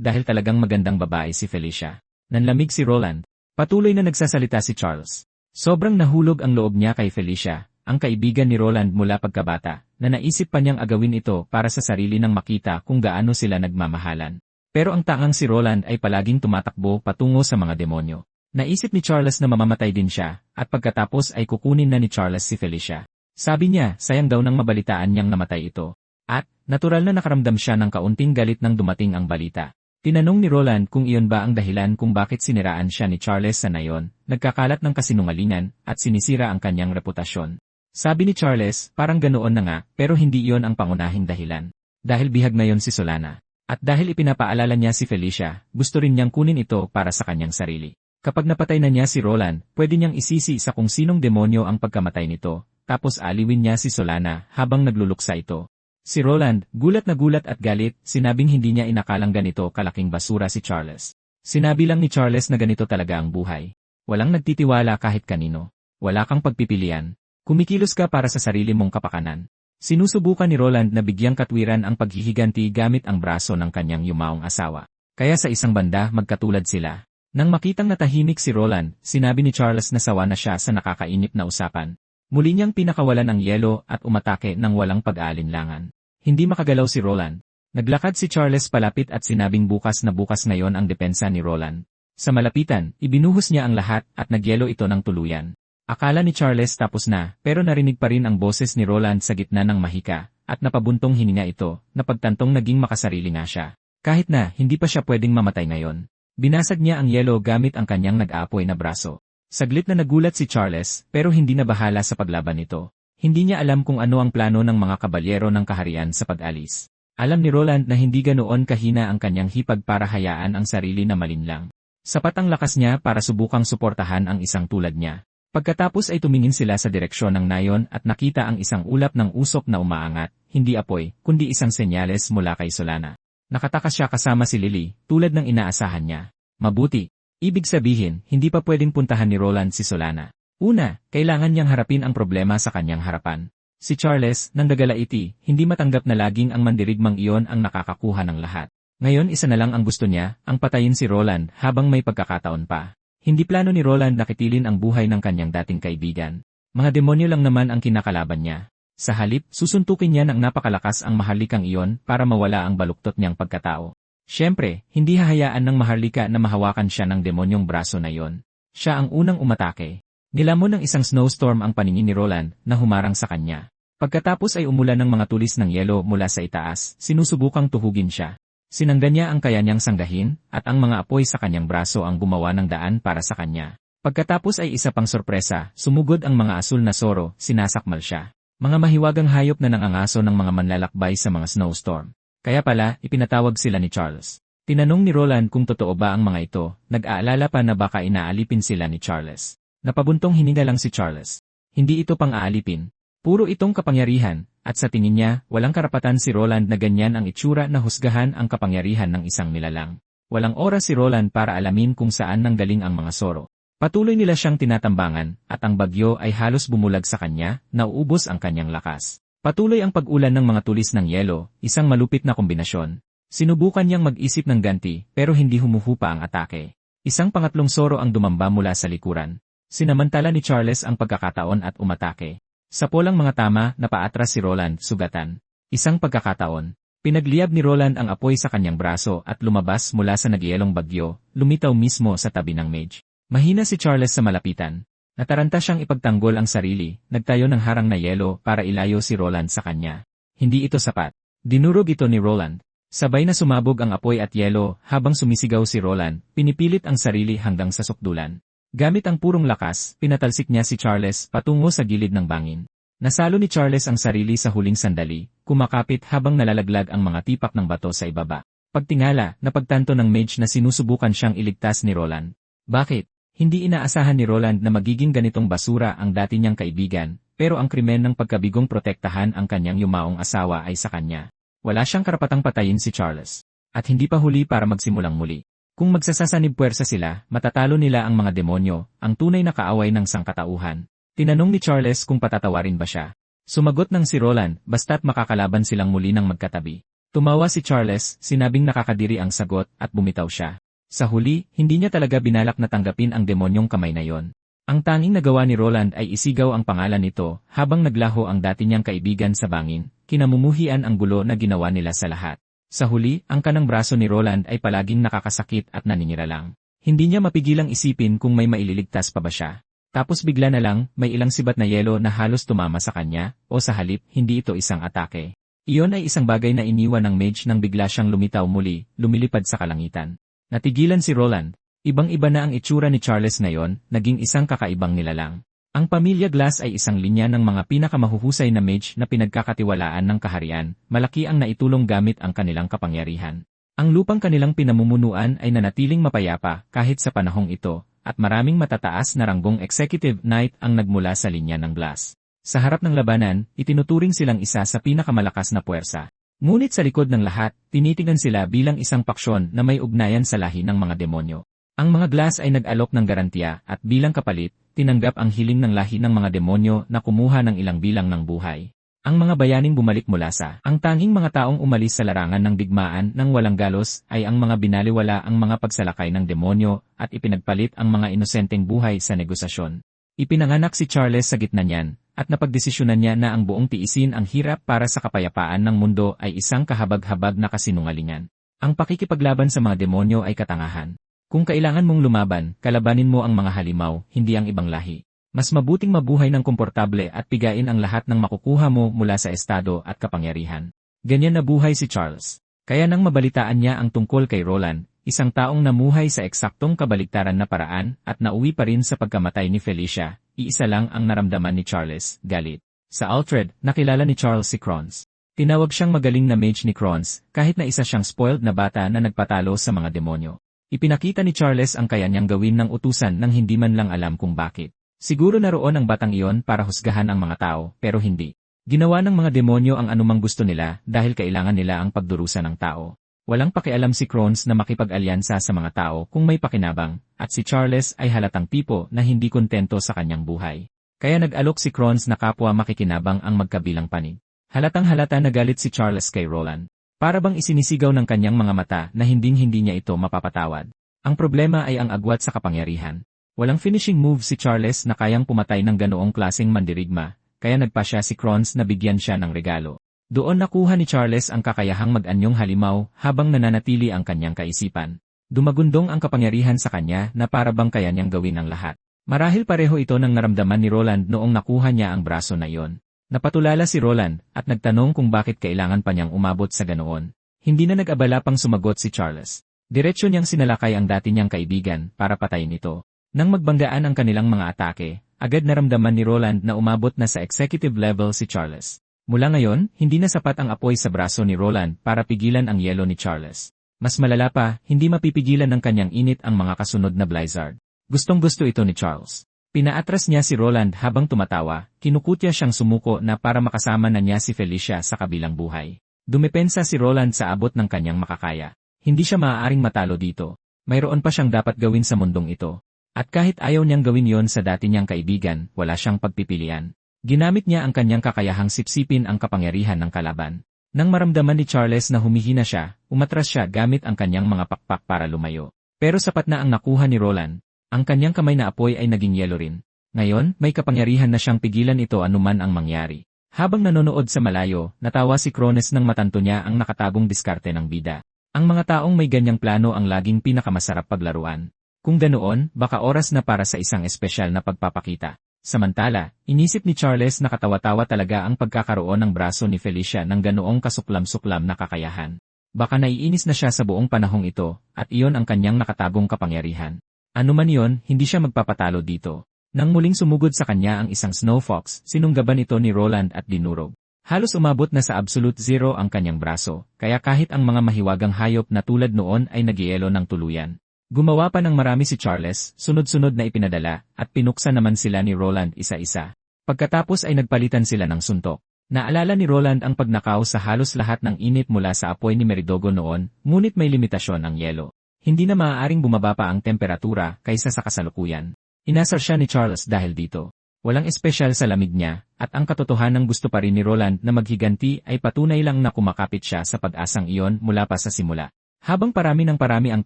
dahil talagang magandang babae si Felicia. Nanlamig si Roland. Patuloy na nagsasalita si Charles. Sobrang nahulog ang loob niya kay Felicia, ang kaibigan ni Roland mula pagkabata, na naisip pa niyang agawin ito para sa sarili nang makita kung gaano sila nagmamahalan. Pero ang tangang si Roland ay palaging tumatakbo patungo sa mga demonyo. Naisip ni Charles na mamamatay din siya, at pagkatapos ay kukunin na ni Charles si Felicia. Sabi niya, sayang daw nang mabalitaan niyang namatay ito. At, natural na nakaramdam siya ng kaunting galit nang dumating ang balita. Tinanong ni Roland kung iyon ba ang dahilan kung bakit siniraan siya ni Charles sa nayon, nagkakalat ng kasinungalingan, at sinisira ang kanyang reputasyon. Sabi ni Charles, parang ganoon na nga, pero hindi iyon ang pangunahing dahilan. Dahil bihag ngayon si Solana. At dahil ipinapaalala niya si Felicia, gusto rin niyang kunin ito para sa kanyang sarili. Kapag napatay na niya si Roland, pwede niyang isisi sa kung sinong demonyo ang pagkamatay nito, tapos aliwin niya si Solana habang nagluluksa ito. Si Roland, gulat na gulat at galit, sinabing hindi niya inakalang ganito kalaking basura si Charles. Sinabi lang ni Charles na ganito talaga ang buhay. Walang nagtitiwala kahit kanino. Wala kang pagpipilian. Kumikilos ka para sa sarili mong kapakanan. Sinusubukan ni Roland na bigyang katwiran ang paghihiganti gamit ang braso ng kanyang yumaong asawa. Kaya sa isang banda magkatulad sila. Nang makitang natahimik si Roland, sinabi ni Charles na sawa na siya sa nakakainip na usapan. Muli niyang pinakawalan ang yelo at umatake ng walang pag-aalinlangan. Hindi makagalaw si Roland. Naglakad si Charles palapit at sinabing bukas na bukas ngayon ang depensa ni Roland. Sa malapitan, ibinuhos niya ang lahat at nagyelo ito ng tuluyan. Akala ni Charles tapos na, pero narinig pa rin ang boses ni Roland sa gitna ng mahika, at napabuntong hininga ito, na pagtantong naging makasarili nga siya. Kahit na, hindi pa siya pwedeng mamatay ngayon. Binasag niya ang yelo gamit ang kanyang nag-aapoy na braso. Saglit na nagulat si Charles, pero hindi na bahala sa paglaban nito. Hindi niya alam kung ano ang plano ng mga kabalyero ng kaharian sa pag-alis. Alam ni Roland na hindi ganoon kahina ang kanyang hipag para hayaan ang sarili na malinlang. Sapat ang lakas niya para subukang suportahan ang isang tulad niya. Pagkatapos ay tumingin sila sa direksyon ng nayon at nakita ang isang ulap ng usok na umaangat, hindi apoy, kundi isang senyales mula kay Solana. Nakatakas siya kasama si Lily, tulad ng inaasahan niya. Mabuti. Ibig sabihin, hindi pa pwedeng puntahan ni Roland si Solana. Una, kailangan niyang harapin ang problema sa kanyang harapan. Si Charles, nang dagalaiti, hindi matanggap na laging ang mandirigmang iyon ang nakakakuha ng lahat. Ngayon isa na lang ang gusto niya, ang patayin si Roland habang may pagkakataon pa. Hindi plano ni Roland na kitilin ang buhay ng kanyang dating kaibigan. Mga demonyo lang naman ang kinakalaban niya. Sa halip, susuntukin niya ng napakalakas ang maharlikang iyon para mawala ang baluktot niyang pagkatao. Siyempre, hindi hahayaan ng maharlika na mahawakan siya ng demonyong braso na iyon. Siya ang unang umatake. Nilamon ng isang snowstorm ang paningin ni Roland na humarang sa kanya. Pagkatapos ay umulan ng mga tulis ng yelo mula sa itaas, sinusubukang tuhugin siya. Sinangga niya ang kaya niyang sanggahin, at ang mga apoy sa kanyang braso ang gumawa ng daan para sa kanya. Pagkatapos ay isa pang sorpresa, sumugod ang mga asul na soro, sinasakmal siya. Mga mahiwagang hayop na nangangaso ng mga manlalakbay sa mga snowstorm. Kaya pala, ipinatawag sila ni Charles. Tinanong ni Roland kung totoo ba ang mga ito, nag-aalala pa na baka inaalipin sila ni Charles. Napabuntong hininga lang si Charles. Hindi ito pang-aalipin. Puro itong kapangyarihan, at sa tingin niya, walang karapatan si Roland na ganyan ang itsura na husgahan ang kapangyarihan ng isang nilalang. Walang oras si Roland para alamin kung saan nanggaling ang mga soro. Patuloy nila siyang tinatambangan, at ang bagyo ay halos bumulag sa kanya, nauubos ang kanyang lakas. Patuloy ang pag-ulan ng mga tulis ng yelo, isang malupit na kombinasyon. Sinubukan niyang mag-isip ng ganti, pero hindi humuhupa ang atake. Isang pangatlong soro ang dumamba mula sa likuran. Sinamantala ni Charles ang pagkakataon at umatake. Sa polang mga tama, napaatras si Roland, sugatan. Isang pagkakataon. Pinagliyab ni Roland ang apoy sa kanyang braso at lumabas mula sa nagyelong bagyo, lumitaw mismo sa tabi ng mage. Mahina si Charles sa malapitan. Nataranta siyang ipagtanggol ang sarili, nagtayo ng harang na yelo para ilayo si Roland sa kanya. Hindi ito sapat. Dinurog ito ni Roland. Sabay na sumabog ang apoy at yelo, habang sumisigaw si Roland, pinipilit ang sarili hanggang sa sukdulan. Gamit ang purong lakas, pinatalsik niya si Charles patungo sa gilid ng bangin. Nasalo ni Charles ang sarili sa huling sandali, kumakapit habang nalalaglag ang mga tipak ng bato sa ibaba. Pagtingala, napagtanto ng mage na sinusubukan siyang iligtas ni Roland. Bakit? Hindi inaasahan ni Roland na magiging ganitong basura ang dati niyang kaibigan, pero ang krimen ng pagkabigong protektahan ang kanyang yumaong asawa ay sa kanya. Wala siyang karapatang patayin si Charles. At hindi pa huli para magsimulang muli. Kung magsasasanib puwersa sila, matatalo nila ang mga demonyo, ang tunay na kaaway ng sangkatauhan. Tinanong ni Charles kung patatawarin ba siya. Sumagot ng si Roland, basta't makakalaban silang muli ng magkatabi. Tumawa si Charles, sinabing nakakadiri ang sagot, at bumitaw siya. Sa huli, hindi niya talaga binalak na tanggapin ang demonyong kamay na yon. Ang tanging nagawa ni Roland ay isigaw ang pangalan nito, habang naglaho ang dati niyang kaibigan sa bangin, kinamumuhian ang gulo na ginawa nila sa lahat. Sa huli, ang kanang braso ni Roland ay palaging nakakasakit at naniniralang. Hindi niya mapigilang isipin kung may maililigtas pa ba siya. Tapos bigla na lang, may ilang sibat na yelo na halos tumama sa kanya, o sa halip, hindi ito isang atake. Iyon ay isang bagay na iniwan ng mage nang bigla siyang lumitaw muli, lumilipad sa kalangitan. Natigilan si Roland. Ibang-iba na ang itsura ni Charles ngayon, naging isang kakaibang nilalang. Ang pamilya Glass ay isang linya ng mga pinakamahuhusay na mage na pinagkakatiwalaan ng kaharian, malaki ang naitulong gamit ang kanilang kapangyarihan. Ang lupang kanilang pinamumunuan ay nanatiling mapayapa kahit sa panahong ito, at maraming matataas na ranggong executive knight ang nagmula sa linya ng Glass. Sa harap ng labanan, itinuturing silang isa sa pinakamalakas na puwersa. Ngunit sa likod ng lahat, tinitingnan sila bilang isang paksyon na may ugnayan sa lahi ng mga demonyo. Ang mga Glass ay nag-alok ng garantiya at bilang kapalit, tinanggap ang hiling ng lahi ng mga demonyo na kumuha ng ilang bilang ng buhay. Ang mga bayaning bumalik mula sa ang tanging mga taong umalis sa larangan ng digmaan ng walang galos ay ang mga binaliwala ang mga pagsalakay ng demonyo at ipinagpalit ang mga inosenteng buhay sa negosasyon. Ipinanganak si Charles sa gitna niyan at napagdesisyonan niya na ang buong tiisin ang hirap para sa kapayapaan ng mundo ay isang kahabag-habag na kasinungalingan. Ang pakikipaglaban sa mga demonyo ay katangahan. Kung kailangan mong lumaban, kalabanin mo ang mga halimaw, hindi ang ibang lahi. Mas mabuting mabuhay ng komportable at pigain ang lahat ng makukuha mo mula sa estado at kapangyarihan. Ganyan na buhay si Charles. Kaya nang mabalitaan niya ang tungkol kay Roland, isang taong namuhay sa eksaktong kabaligtaran na paraan at nauwi pa rin sa pagkamatay ni Felicia, iisa lang ang naramdaman ni Charles, galit. Sa Uhtred, nakilala ni Charles si Crons. Tinawag siyang magaling na mage ni Crons, kahit na isa siyang spoiled na bata na nagpatalo sa mga demonyo. Ipinakita ni Charles ang kaya niyang gawin ng utusan nang hindi man lang alam kung bakit. Siguro naroon ang batang iyon para husgahan ang mga tao, pero hindi. Ginawa ng mga demonyo ang anumang gusto nila dahil kailangan nila ang pagdurusa ng tao. Walang pakialam si Crons na makipag-alyansa sa mga tao kung may pakinabang, at si Charles ay halatang tipo na hindi kontento sa kanyang buhay. Kaya nag-alok si Crons na kapwa makikinabang ang magkabilang panig. Halatang-halata nagalit si Charles kay Roland. Para bang isinisigaw ng kanyang mga mata na hinding-hindi niya ito mapapatawad. Ang problema ay ang agwat sa kapangyarihan. Walang finishing move si Charles na kayang pumatay ng ganoong klaseng mandirigma, kaya nagpasya si Crons na bigyan siya ng regalo. Doon nakuha ni Charles ang kakayahang mag-anyong halimaw habang nananatili ang kanyang kaisipan. Dumagundong ang kapangyarihan sa kanya na para bang kaya niyang gawin ang lahat. Marahil pareho ito ng naramdaman ni Roland noong nakuha niya ang braso na iyon. Napatulala si Roland at nagtanong kung bakit kailangan pa niyang umabot sa ganoon. Hindi na nag-abala pang sumagot si Charles. Diretso niyang sinalakay ang dati niyang kaibigan para patayin ito. Nang magbanggaan ang kanilang mga atake, agad naramdaman ni Roland na umabot na sa executive level si Charles. Mula ngayon, hindi na sapat ang apoy sa braso ni Roland para pigilan ang yelo ni Charles. Mas malala pa, hindi mapipigilan ng kanyang init ang mga kasunod na blizzard. Gustong-gusto ito ni Charles. Pinaatras niya si Roland habang tumatawa, kinukutya siyang sumuko na para makasama na niya si Felicia sa kabilang buhay. Dumepensa si Roland sa abot ng kanyang makakaya. Hindi siya maaaring matalo dito. Mayroon pa siyang dapat gawin sa mundong ito. At kahit ayaw niyang gawin yon sa dati niyang kaibigan, wala siyang pagpipilian. Ginamit niya ang kanyang kakayahang sipsipin ang kapangyarihan ng kalaban. Nang maramdaman ni Charles na humihina siya, umatras siya gamit ang kanyang mga pakpak para lumayo. Pero sapat na ang nakuha ni Roland. Ang kanyang kamay na apoy ay naging yelo rin. Ngayon, may kapangyarihan na siyang pigilan ito anuman ang mangyari. Habang nanonood sa malayo, natawa si Crons nang matanto niya ang nakatagong diskarte ng bida. Ang mga taong may ganyang plano ang laging pinakamasarap paglaruan. Kung ganoon, baka oras na para sa isang espesyal na pagpapakita. Samantala, inisip ni Charles na katawa-tawa talaga ang pagkakaroon ng braso ni Felicia ng ganoong kasuklam-suklam na kakayahan. Baka naiinis na siya sa buong panahong ito, at iyon ang kanyang nakatagong kapangyarihan. Ano man iyon, hindi siya magpapatalo dito. Nang muling sumugod sa kanya ang isang snow fox, sinunggaban ito ni Roland at dinurog. Halos umabot na sa absolute zero ang kanyang braso, kaya kahit ang mga mahiwagang hayop na tulad noon ay nagyelo ng tuluyan. Gumawa pa ng marami si Charles, sunod-sunod na ipinadala, at pinuksa naman sila ni Roland isa-isa. Pagkatapos ay nagpalitan sila ng suntok. Naalala ni Roland ang pagnakaw sa halos lahat ng init mula sa apoy ni Meridogo noon, ngunit may limitasyon ang yelo. Hindi na maaaring bumaba pa ang temperatura kaysa sa kasalukuyan. Inasar siya ni Charles dahil dito. Walang espesyal sa lamig niya, at ang katotohanang gusto pa rin ni Roland na maghiganti ay patunay lang na kumakapit siya sa pag-asang iyon mula pa sa simula. Habang parami ang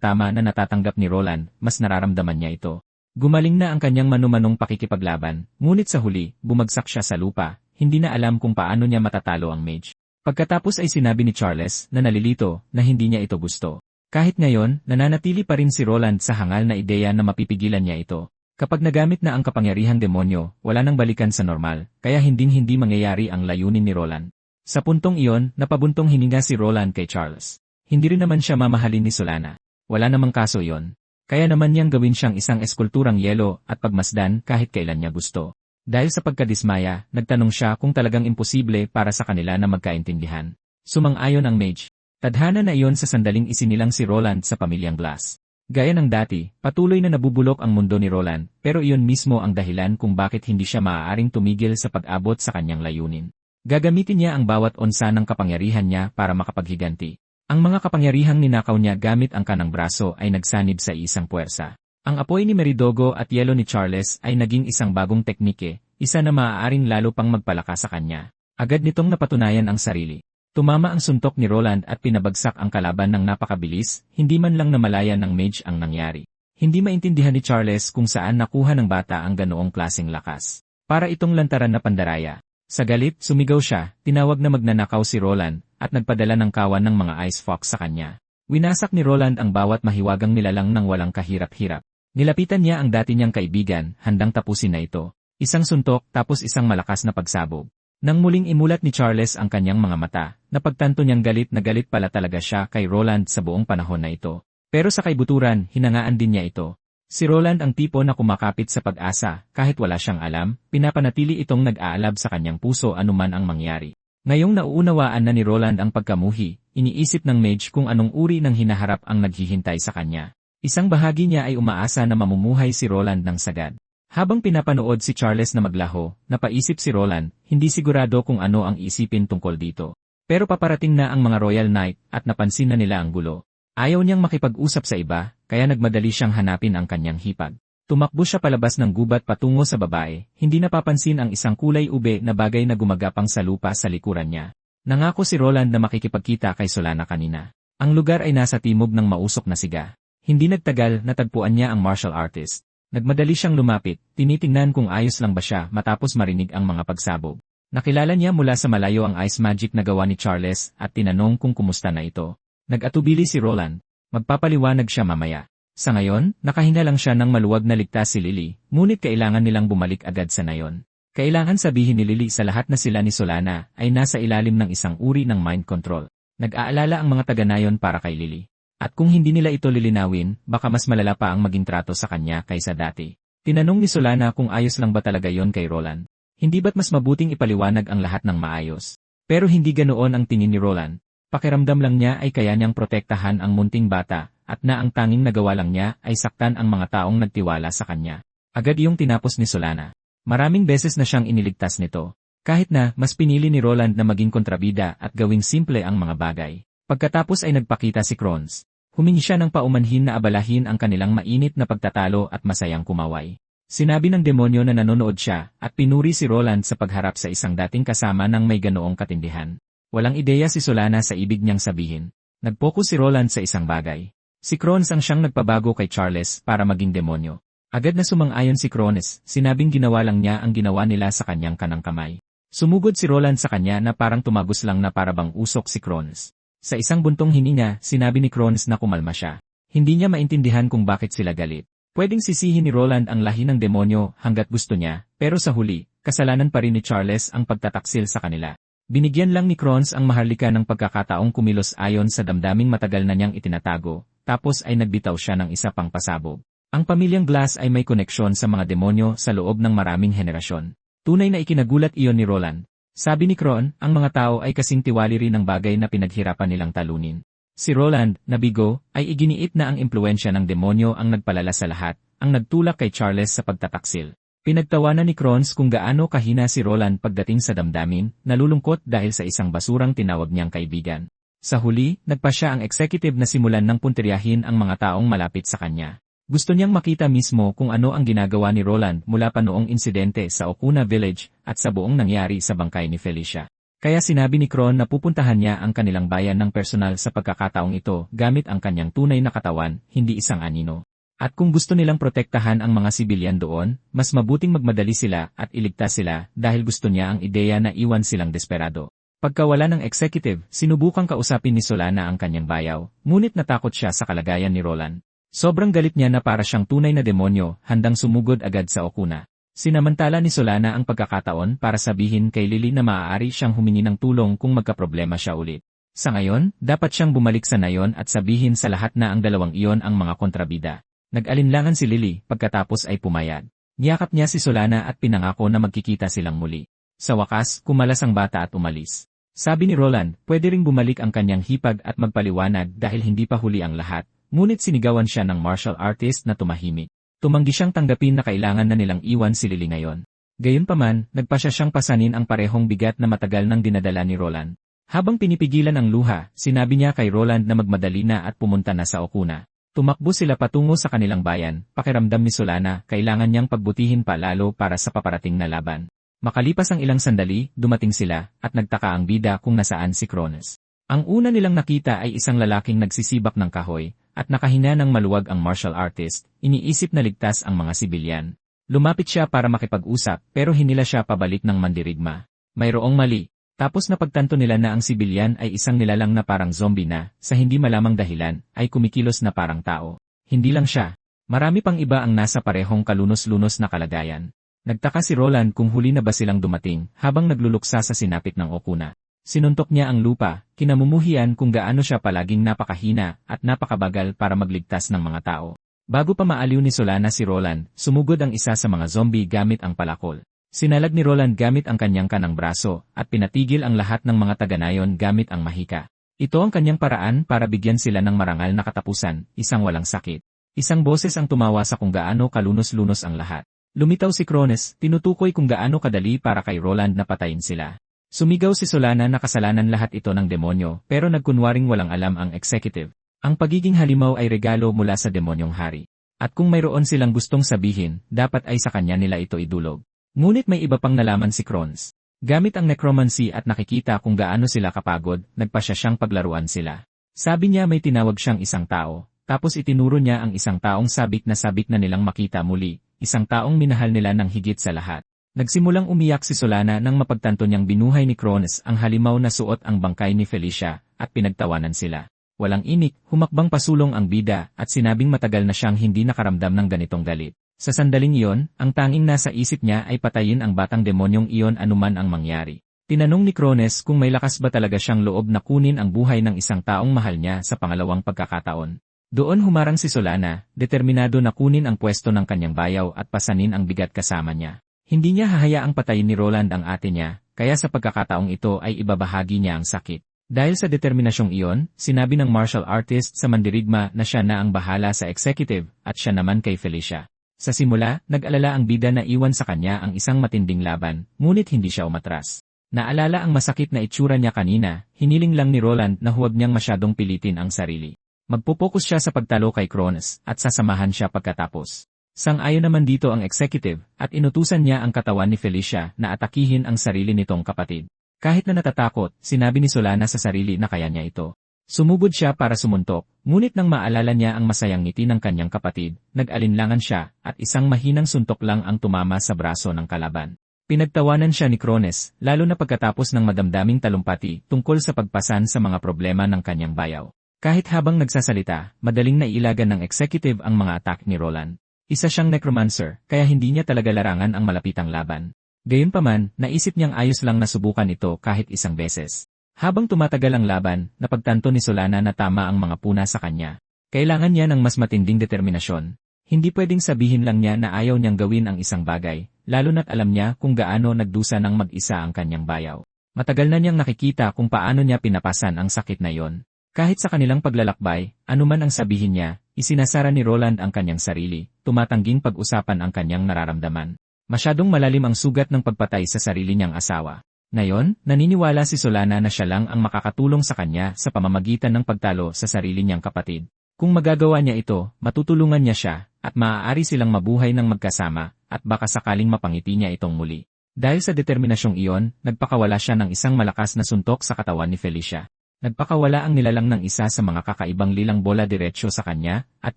tama na natatanggap ni Roland, mas nararamdaman niya ito. Gumaling na ang kanyang manumanong pakikipaglaban, ngunit sa huli, bumagsak siya sa lupa, hindi na alam kung paano niya matatalo ang mage. Pagkatapos ay sinabi ni Charles na nalilito na hindi niya ito gusto. Kahit ngayon, nananatili pa rin si Roland sa hangal na ideya na mapipigilan niya ito. Kapag nagamit na ang kapangyarihang demonyo, wala nang balikan sa normal, kaya hindi mangyayari ang layunin ni Roland. Sa puntong iyon, napabuntong hininga si Roland kay Charles. Hindi rin naman siya mamahalin ni Solana. Wala namang kaso iyon. Kaya naman niyang gawin siyang isang eskulturang yelo at pagmasdan kahit kailan niya gusto. Dahil sa pagkadismaya, nagtanong siya kung talagang imposible para sa kanila na magkaintindihan. Sumang-ayon ang mage. Tadhana na iyon sa sandaling isinilang si Roland sa pamilyang Glass. Gaya ng dati, patuloy na nabubulok ang mundo ni Roland, pero iyon mismo ang dahilan kung bakit hindi siya maaaring tumigil sa pag-abot sa kanyang layunin. Gagamitin niya ang bawat onsa ng kapangyarihan niya para makapaghiganti. Ang mga kapangyarihang ninakaw niya gamit ang kanang braso ay nagsanib sa isang puwersa. Ang apoy ni Meridogo at yelo ni Charles ay naging isang bagong teknike, isa na maaaring lalo pang magpalakas sa kanya. Agad nitong napatunayan ang sarili. Tumama ang suntok ni Roland at pinabagsak ang kalaban ng napakabilis, hindi man lang namalayan ng mage ang nangyari. Hindi maintindihan ni Charles kung saan nakuha ng bata ang ganoong klaseng lakas. Para itong lantaran na pandaraya. Sa galit, sumigaw siya, tinawag na magnanakaw si Roland, at nagpadala ng kawan ng mga ice fox sa kanya. Winasak ni Roland ang bawat mahiwagang nilalang ng walang kahirap-hirap. Nilapitan niya ang dati niyang kaibigan, handang tapusin na ito. Isang suntok tapos isang malakas na pagsabog. Nang muling imulat ni Charles ang kanyang mga mata, napagtanto niyang galit na galit pala talaga siya kay Roland sa buong panahon na ito. Pero sa kaibuturan, hinangaan din niya ito. Si Roland ang tipo na kumakapit sa pag-asa, kahit wala siyang alam, pinapanatili itong nag-aalab sa kanyang puso anuman ang mangyari. Ngayong nauunawaan na ni Roland ang pagkamuhi, iniisip ng mage kung anong uri ng hinaharap ang naghihintay sa kanya. Isang bahagi niya ay umaasa na mamumuhay si Roland ng sagad. Habang pinapanood si Charles na maglaho, napaisip si Roland, hindi sigurado kung ano ang isipin tungkol dito. Pero paparating na ang mga Royal Knight at napansin na nila ang gulo. Ayaw niyang makipag-usap sa iba, kaya nagmadali siyang hanapin ang kanyang hipag. Tumakbo siya palabas ng gubat patungo sa babae, hindi napapansin ang isang kulay ube na bagay na gumagapang sa lupa sa likuran niya. Nangako si Roland na makikipagkita kay Solana kanina. Ang lugar ay nasa timog ng mausok na siga. Hindi nagtagal, natagpuan niya ang martial artist. Nagmadali siyang lumapit, tinitingnan kung ayos lang ba siya matapos marinig ang mga pagsabog. Nakilala niya mula sa malayo ang ice magic na gawa ni Charles at tinanong kung kumusta na ito. Nag-atubili si Roland. Magpapaliwanag siya mamaya. Sa ngayon, nakahinga lang siya ng maluwag na ligtas si Lily, ngunit kailangan nilang bumalik agad sa nayon. Kailangan sabihin ni Lily sa lahat na sila ni Solana ay nasa ilalim ng isang uri ng mind control. Nag-aalala ang mga taga-nayon para kay Lily. At kung hindi nila ito lilinawin, baka mas malala pa ang maging trato sa kanya kaysa dati. Tinanong ni Solana kung ayos lang ba talaga yon kay Roland. Hindi ba't mas mabuting ipaliwanag ang lahat ng maayos? Pero hindi ganoon ang tingin ni Roland. Pakiramdam lang niya ay kaya niyang protektahan ang munting bata, at na ang tanging nagawa lang niya ay saktan ang mga taong nagtiwala sa kanya. Agad yung tinapos ni Solana. Maraming beses na siyang iniligtas nito. Kahit na, mas pinili ni Roland na maging kontrabida at gawing simple ang mga bagay. Pagkatapos ay nagpakita si Crons. Humingi siya ng paumanhin na abalahin ang kanilang mainit na pagtatalo at masayang kumaway. Sinabi ng demonyo na nanonood siya at pinuri si Roland sa pagharap sa isang dating kasama ng may ganoong katindihan. Walang ideya si Solana sa ibig niyang sabihin. Nag-focus si Roland sa isang bagay. Si Crons ang siyang nagpabago kay Charles para maging demonyo. Agad na sumang-ayon si Crons, sinabing ginawa lang niya ang ginawa nila sa kanyang kanang kamay. Sumugod si Roland sa kanya na parang tumagos lang na parabang usok si Crons. Sa isang buntong hininga, sinabi ni Crons na kumalma siya. Hindi niya maintindihan kung bakit sila galit. Pwedeng sisihin ni Roland ang lahi ng demonyo hanggat gusto niya, pero sa huli, kasalanan pa rin ni Charles ang pagtataksil sa kanila. Binigyan lang ni Crons ang maharlika ng pagkakataong kumilos ayon sa damdaming matagal na niyang itinatago, tapos ay nagbitaw siya ng isa pang pasabog. Ang pamilyang Glass ay may koneksyon sa mga demonyo sa loob ng maraming henerasyon. Tunay na ikinagulat iyon ni Roland. Sabi ni Cron, ang mga tao ay kasing tiwali rin ng bagay na pinaghirapan nilang talunin. Si Roland, nabigo, ay iginiit na ang impluensya ng demonyo ang nagpalala sa lahat, ang nagtulak kay Charles sa pagtataksil. Pinagtawanan ni Crons kung gaano kahina si Roland pagdating sa damdamin, nalulungkot dahil sa isang basurang tinawag niyang kaibigan. Sa huli, nagpa siya ang executive na simulan ng puntiryahin ang mga taong malapit sa kanya. Gusto niyang makita mismo kung ano ang ginagawa ni Roland mula pa noong insidente sa Okuna Village at sa buong nangyari sa bangkay ni Felicia. Kaya sinabi ni Cron na pupuntahan niya ang kanilang bayan ng personal sa pagkakataong ito gamit ang kanyang tunay na katawan, hindi isang anino. At kung gusto nilang protektahan ang mga sibilyan doon, mas mabuting magmadali sila at iligtas sila dahil gusto niya ang ideya na iwan silang desperado. Pagkawala ng executive, sinubukang kausapin ni Solana ang kanyang bayaw, ngunit natakot siya sa kalagayan ni Roland. Sobrang galit niya na para siyang tunay na demonyo, handang sumugod agad sa Okuna. Sinamantala ni Solana ang pagkakataon para sabihin kay Lily na maaari siyang humingi ng tulong kung magkaproblema siya ulit. Sa ngayon, dapat siyang bumalik sa nayon at sabihin sa lahat na ang dalawang iyon ang mga kontrabida. Nag-alinlangan si Lily, pagkatapos ay pumayag. Niyakap niya si Solana at pinangako na magkikita silang muli. Sa wakas, kumalas ang bata at umalis. Sabi ni Roland, pwede ring bumalik ang kanyang hipag at magpaliwanag dahil hindi pa huli ang lahat, ngunit sinigawan siya ng martial artist na tumahimik. Tumanggi siyang tanggapin na kailangan na nilang iwan si Lily ngayon. Gayunpaman, nagpasya siyang pasanin ang parehong bigat na matagal nang dinadala ni Roland. Habang pinipigilan ang luha, sinabi niya kay Roland na magmadali na at pumunta na sa Okuna. Tumakbo sila patungo sa kanilang bayan, pakiramdam ni Solana, kailangan niyang pagbutihin pa lalo para sa paparating na laban. Makalipas ang ilang sandali, dumating sila, at nagtaka ang bida kung nasaan si Cronus. Ang una nilang nakita ay isang lalaking nagsisibak ng kahoy, at nakahina ng maluwag ang martial artist, iniisip na ligtas ang mga sibilyan. Lumapit siya para makipag-usap, pero hinila siya pabalik ng mandirigma. Mayroong mali. Tapos napagtanto nila na ang sibilyan ay isang nilalang na parang zombie na, sa hindi malamang dahilan, ay kumikilos na parang tao. Hindi lang siya. Marami pang iba ang nasa parehong kalunos-lunos na kalagayan. Nagtaka si Roland kung huli na ba silang dumating, habang nagluluksa sa sinapit ng Okuna. Sinuntok niya ang lupa, kinamumuhian kung gaano siya palaging napakahina at napakabagal para magligtas ng mga tao. Bago pa maaliw ni Solana si Roland, sumugod ang isa sa mga zombie gamit ang palakol. Sinalag ni Roland gamit ang kanyang kanang braso, at pinatigil ang lahat ng mga taga-nayon gamit ang mahika. Ito ang kanyang paraan para bigyan sila ng marangal na katapusan, isang walang sakit. Isang boses ang tumawa sa kung gaano kalunos-lunos ang lahat. Lumitaw si Cronus, tinutukoy kung gaano kadali para kay Roland na patayin sila. Sumigaw si Solana na kasalanan lahat ito ng demonyo, pero nagkunwaring walang alam ang executive. Ang pagiging halimaw ay regalo mula sa demonyong hari. At kung mayroon silang gustong sabihin, dapat ay sa kanya nila ito idulog. Ngunit may iba pang nalaman si Cronus. Gamit ang necromancy at nakikita kung gaano sila kapagod, nagpasya siyang paglaruan sila. Sabi niya may tinawag siyang isang tao, tapos itinuro niya ang isang taong sabik na nilang makita muli, isang taong minahal nila ng higit sa lahat. Nagsimulang umiyak si Solana nang mapagtanto niyang binuhay ni Cronus ang halimaw na suot ang bangkay ni Felicia, at pinagtawanan sila. Walang inik, humakbang pasulong ang bida at sinabing matagal na siyang hindi nakaramdam ng ganitong galit. Sa sandaling iyon, ang tanging nasa isip niya ay patayin ang batang demonyong iyon anuman ang mangyari. Tinanong ni Cronus kung may lakas ba talaga siyang loob na kunin ang buhay ng isang taong mahal niya sa pangalawang pagkakataon. Doon humarang si Solana, determinado na kunin ang pwesto ng kanyang bayaw at pasanin ang bigat kasama niya. Hindi niya hahayaang patayin ni Roland ang ate niya, kaya sa pagkakataong ito ay ibabahagi niya ang sakit. Dahil sa determinasyong iyon, sinabi ng martial artist sa mandirigma na siya na ang bahala sa executive at siya naman kay Felicia. Sa simula, nag-alala ang bida na iwan sa kanya ang isang matinding laban, ngunit hindi siya umatras. Naalala ang masakit na itsura niya kanina, hiniling lang ni Roland na huwag niyang masyadong pilitin ang sarili. Magpo-focus siya sa pagtalo kay Cronus at sasamahan siya pagkatapos. Sang-ayon naman dito ang executive at inutusan niya ang katawan ni Felicia na atakihin ang sarili nitong kapatid. Kahit na natatakot, sinabi ni Solana sa sarili na kaya niya ito. Sumugod siya para sumuntok, ngunit nang maalala niya ang masayang ngiti ng kanyang kapatid, nag-alinlangan siya at isang mahinang suntok lang ang tumama sa braso ng kalaban. Pinagtawanan siya ni Cronus, lalo na pagkatapos ng madamdaming talumpati tungkol sa pagpasan sa mga problema ng kanyang bayaw. Kahit habang nagsasalita, madaling nailagan ng executive ang mga attack ni Roland. Isa siyang necromancer, kaya hindi niya talaga larangan ang malapitang laban. Gayunpaman, naisip niyang ayos lang na subukan ito kahit isang beses. Habang tumatagal ang laban, napagtanto ni Solana na tama ang mga puna sa kanya. Kailangan niya ng mas matinding determinasyon. Hindi pwedeng sabihin lang niya na ayaw niyang gawin ang isang bagay, lalo na't alam niya kung gaano nagdusa ng mag-isa ang kanyang bayaw. Matagal na niyang nakikita kung paano niya pinapasan ang sakit na yon. Kahit sa kanilang paglalakbay, anuman ang sabihin niya, isinasara ni Roland ang kanyang sarili, tumatangging pag-usapan ang kanyang nararamdaman. Masyadong malalim ang sugat ng pagpatay sa sarili niyang asawa. Ngayon, naniniwala si Solana na siya lang ang makakatulong sa kanya sa pamamagitan ng pagtalo sa sarili niyang kapatid. Kung magagawa niya ito, matutulungan niya siya, at maaari silang mabuhay ng magkasama, at baka sakaling mapangiti niya itong muli. Dahil sa determinasyong iyon, nagpakawala siya ng isang malakas na suntok sa katawan ni Felicia. Nagpakawala ang nilalang ng isa sa mga kakaibang lilang bola diretsyo sa kanya, at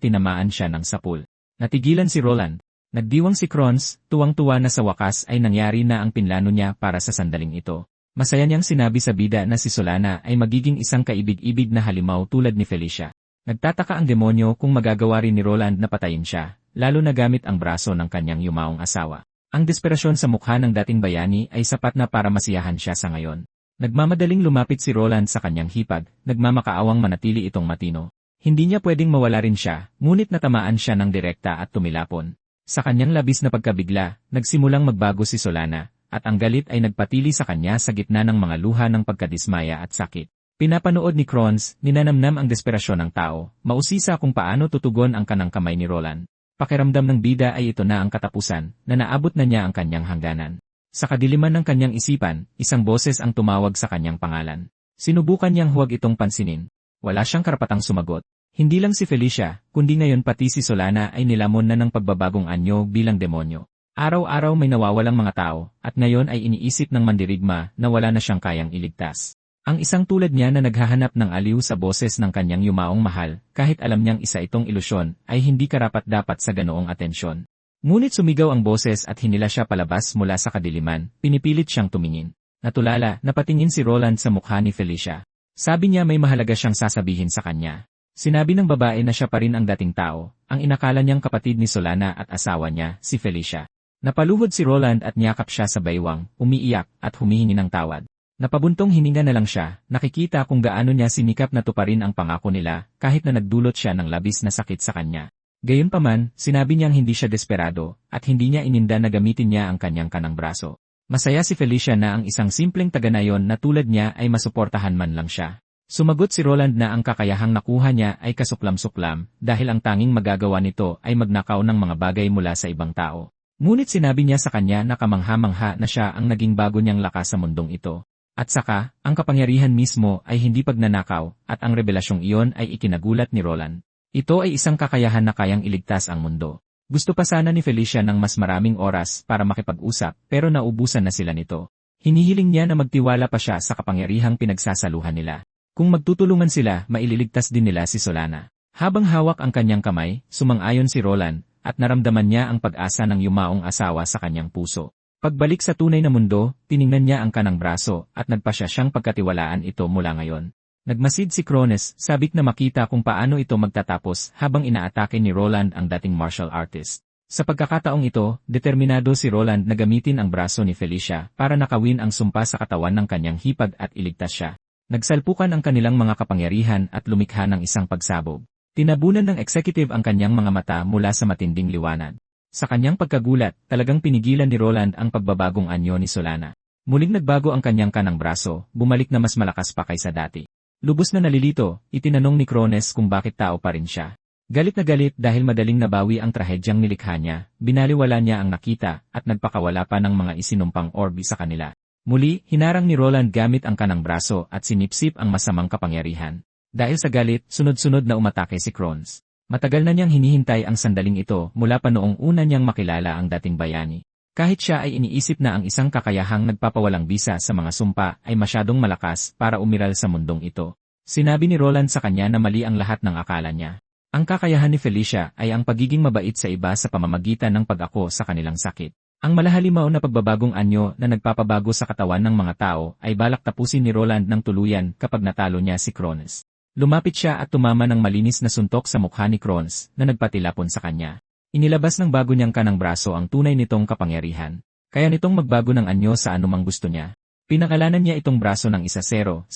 tinamaan siya ng sapul. Natigilan si Roland. Nagdiwang si Crons, tuwang-tuwa na sa wakas ay nangyari na ang pinlano niya para sa sandaling ito. Masaya niyang sinabi sa bida na si Solana ay magiging isang kaibig-ibig na halimaw tulad ni Felicia. Nagtataka ang demonyo kung magagawa rin ni Roland na patayin siya, lalo na gamit ang braso ng kanyang yumaong asawa. Ang desperasyon sa mukha ng dating bayani ay sapat na para masiyahan siya sa ngayon. Nagmamadaling lumapit si Roland sa kanyang hipag, nagmamakaawang manatili itong matino. Hindi niya pwedeng mawala rin siya, ngunit natamaan siya ng direkta at tumilapon. Sa kanyang labis na pagkabigla, nagsimulang magbago si Solana, at ang galit ay nagpatili sa kanya sa gitna ng mga luha ng pagkadismaya at sakit. Pinapanood ni Crons, ninanamnam ang desperasyon ng tao, mausisa kung paano tutugon ang kanang kamay ni Roland. Pakiramdam ng bida ay ito na ang katapusan, na naabot na niya ang kanyang hangganan. Sa kadiliman ng kanyang isipan, isang boses ang tumawag sa kanyang pangalan. Sinubukan niyang huwag itong pansinin. Wala siyang karapatang sumagot. Hindi lang si Felicia, kundi ngayon pati si Solana ay nilamon na ng pagbabagong anyo bilang demonyo. Araw-araw may nawawalang mga tao, at ngayon ay iniisip ng mandirigma na wala na siyang kayang iligtas. Ang isang tulad niya na naghahanap ng aliw sa boses ng kanyang yumaong mahal, kahit alam niyang isa itong ilusyon, ay hindi karapat-dapat sa ganoong atensyon. Ngunit sumigaw ang boses at hinila siya palabas mula sa kadiliman, pinipilit siyang tumingin. Natulala, napatingin si Roland sa mukha ni Felicia. Sabi niya may mahalaga siyang sasabihin sa kanya. Sinabi ng babae na siya pa rin ang dating tao, ang inakala niyang kapatid ni Solana at asawa niya, si Felicia. Napaluhod si Roland at niyakap siya sa baywang, umiiyak at humihingi ng tawad. Napabuntong hininga na lang siya, nakikita kung gaano niya sinikap na tuparin ang pangako nila, kahit na nagdulot siya ng labis na sakit sa kanya. Gayunpaman, sinabi niyang hindi siya desperado, at hindi niya ininda na gamitin niya ang kanyang kanang braso. Masaya si Felicia na ang isang simpleng taga-nayon na tulad niya ay masuportahan man lang siya. Sumagot si Roland na ang kakayahang nakuha niya ay kasuklam-suklam dahil ang tanging magagawa nito ay magnakaw ng mga bagay mula sa ibang tao. Ngunit sinabi niya sa kanya na kamangha-mangha na siya ang naging bago niyang lakas sa mundong ito. At saka, ang kapangyarihan mismo ay hindi pagnanakaw at ang revelasyong iyon ay ikinagulat ni Roland. Ito ay isang kakayahan na kayang iligtas ang mundo. Gusto pa sana ni Felicia ng mas maraming oras para makipag-usap pero naubusan na sila nito. Hinihiling niya na magtiwala pa siya sa kapangyarihang pinagsasaluhan nila. Kung magtutulungan sila, maililigtas din nila si Solana. Habang hawak ang kanyang kamay, sumang-ayon si Roland, at naramdaman niya ang pag-asa ng yumaong asawa sa kanyang puso. Pagbalik sa tunay na mundo, tiningnan niya ang kanang braso, at nagpasya siyang pagkatiwalaan ito mula ngayon. Nagmasid si Crons, sabik na makita kung paano ito magtatapos habang inaatake ni Roland ang dating martial artist. Sa pagkakataong ito, determinado si Roland na gamitin ang braso ni Felicia para nakawin ang sumpa sa katawan ng kanyang hipag at iligtas siya. Nagsalpukan ang kanilang mga kapangyarihan at lumikha ng isang pagsabog. Tinabunan ng executive ang kanyang mga mata mula sa matinding liwanag. Sa kanyang pagkagulat, talagang pinigilan ni Roland ang pagbabagong anyo ni Solana. Muling nagbago ang kanyang kanang braso, bumalik na mas malakas pa kaysa dati. Lubos na nalilito, itinanong ni Crons kung bakit tao pa rin siya. Galit na galit dahil madaling nabawi ang trahedyang nilikha niya, binaliwala niya ang nakita at nagpakawala pa ng mga isinumpang orbi sa kanila. Muli, hinarang ni Roland gamit ang kanang braso at sinipsip ang masamang kapangyarihan. Dahil sa galit, sunod-sunod na umatake si Crons. Matagal na niyang hinihintay ang sandaling ito mula pa noong una niyang makilala ang dating bayani. Kahit siya ay iniisip na ang isang kakayahang nagpapawalang bisa sa mga sumpa ay masyadong malakas para umiral sa mundong ito. Sinabi ni Roland sa kanya na mali ang lahat ng akala niya. Ang kakayahan ni Felicia ay ang pagiging mabait sa iba sa pamamagitan ng pag-ako sa kanilang sakit. Ang malahalimaw na pagbabagong anyo na nagpapabago sa katawan ng mga tao ay balak tapusin ni Roland ng tuluyan kapag natalo niya si Crons. Lumapit siya at tumama ng malinis na suntok sa mukha ni Crons na nagpatilapon sa kanya. Inilabas ng bago niyang kanang braso ang tunay nitong kapangyarihan. Kaya nitong magbago ng anyo sa anumang gusto niya. Pinakalanan niya itong braso ng 10,000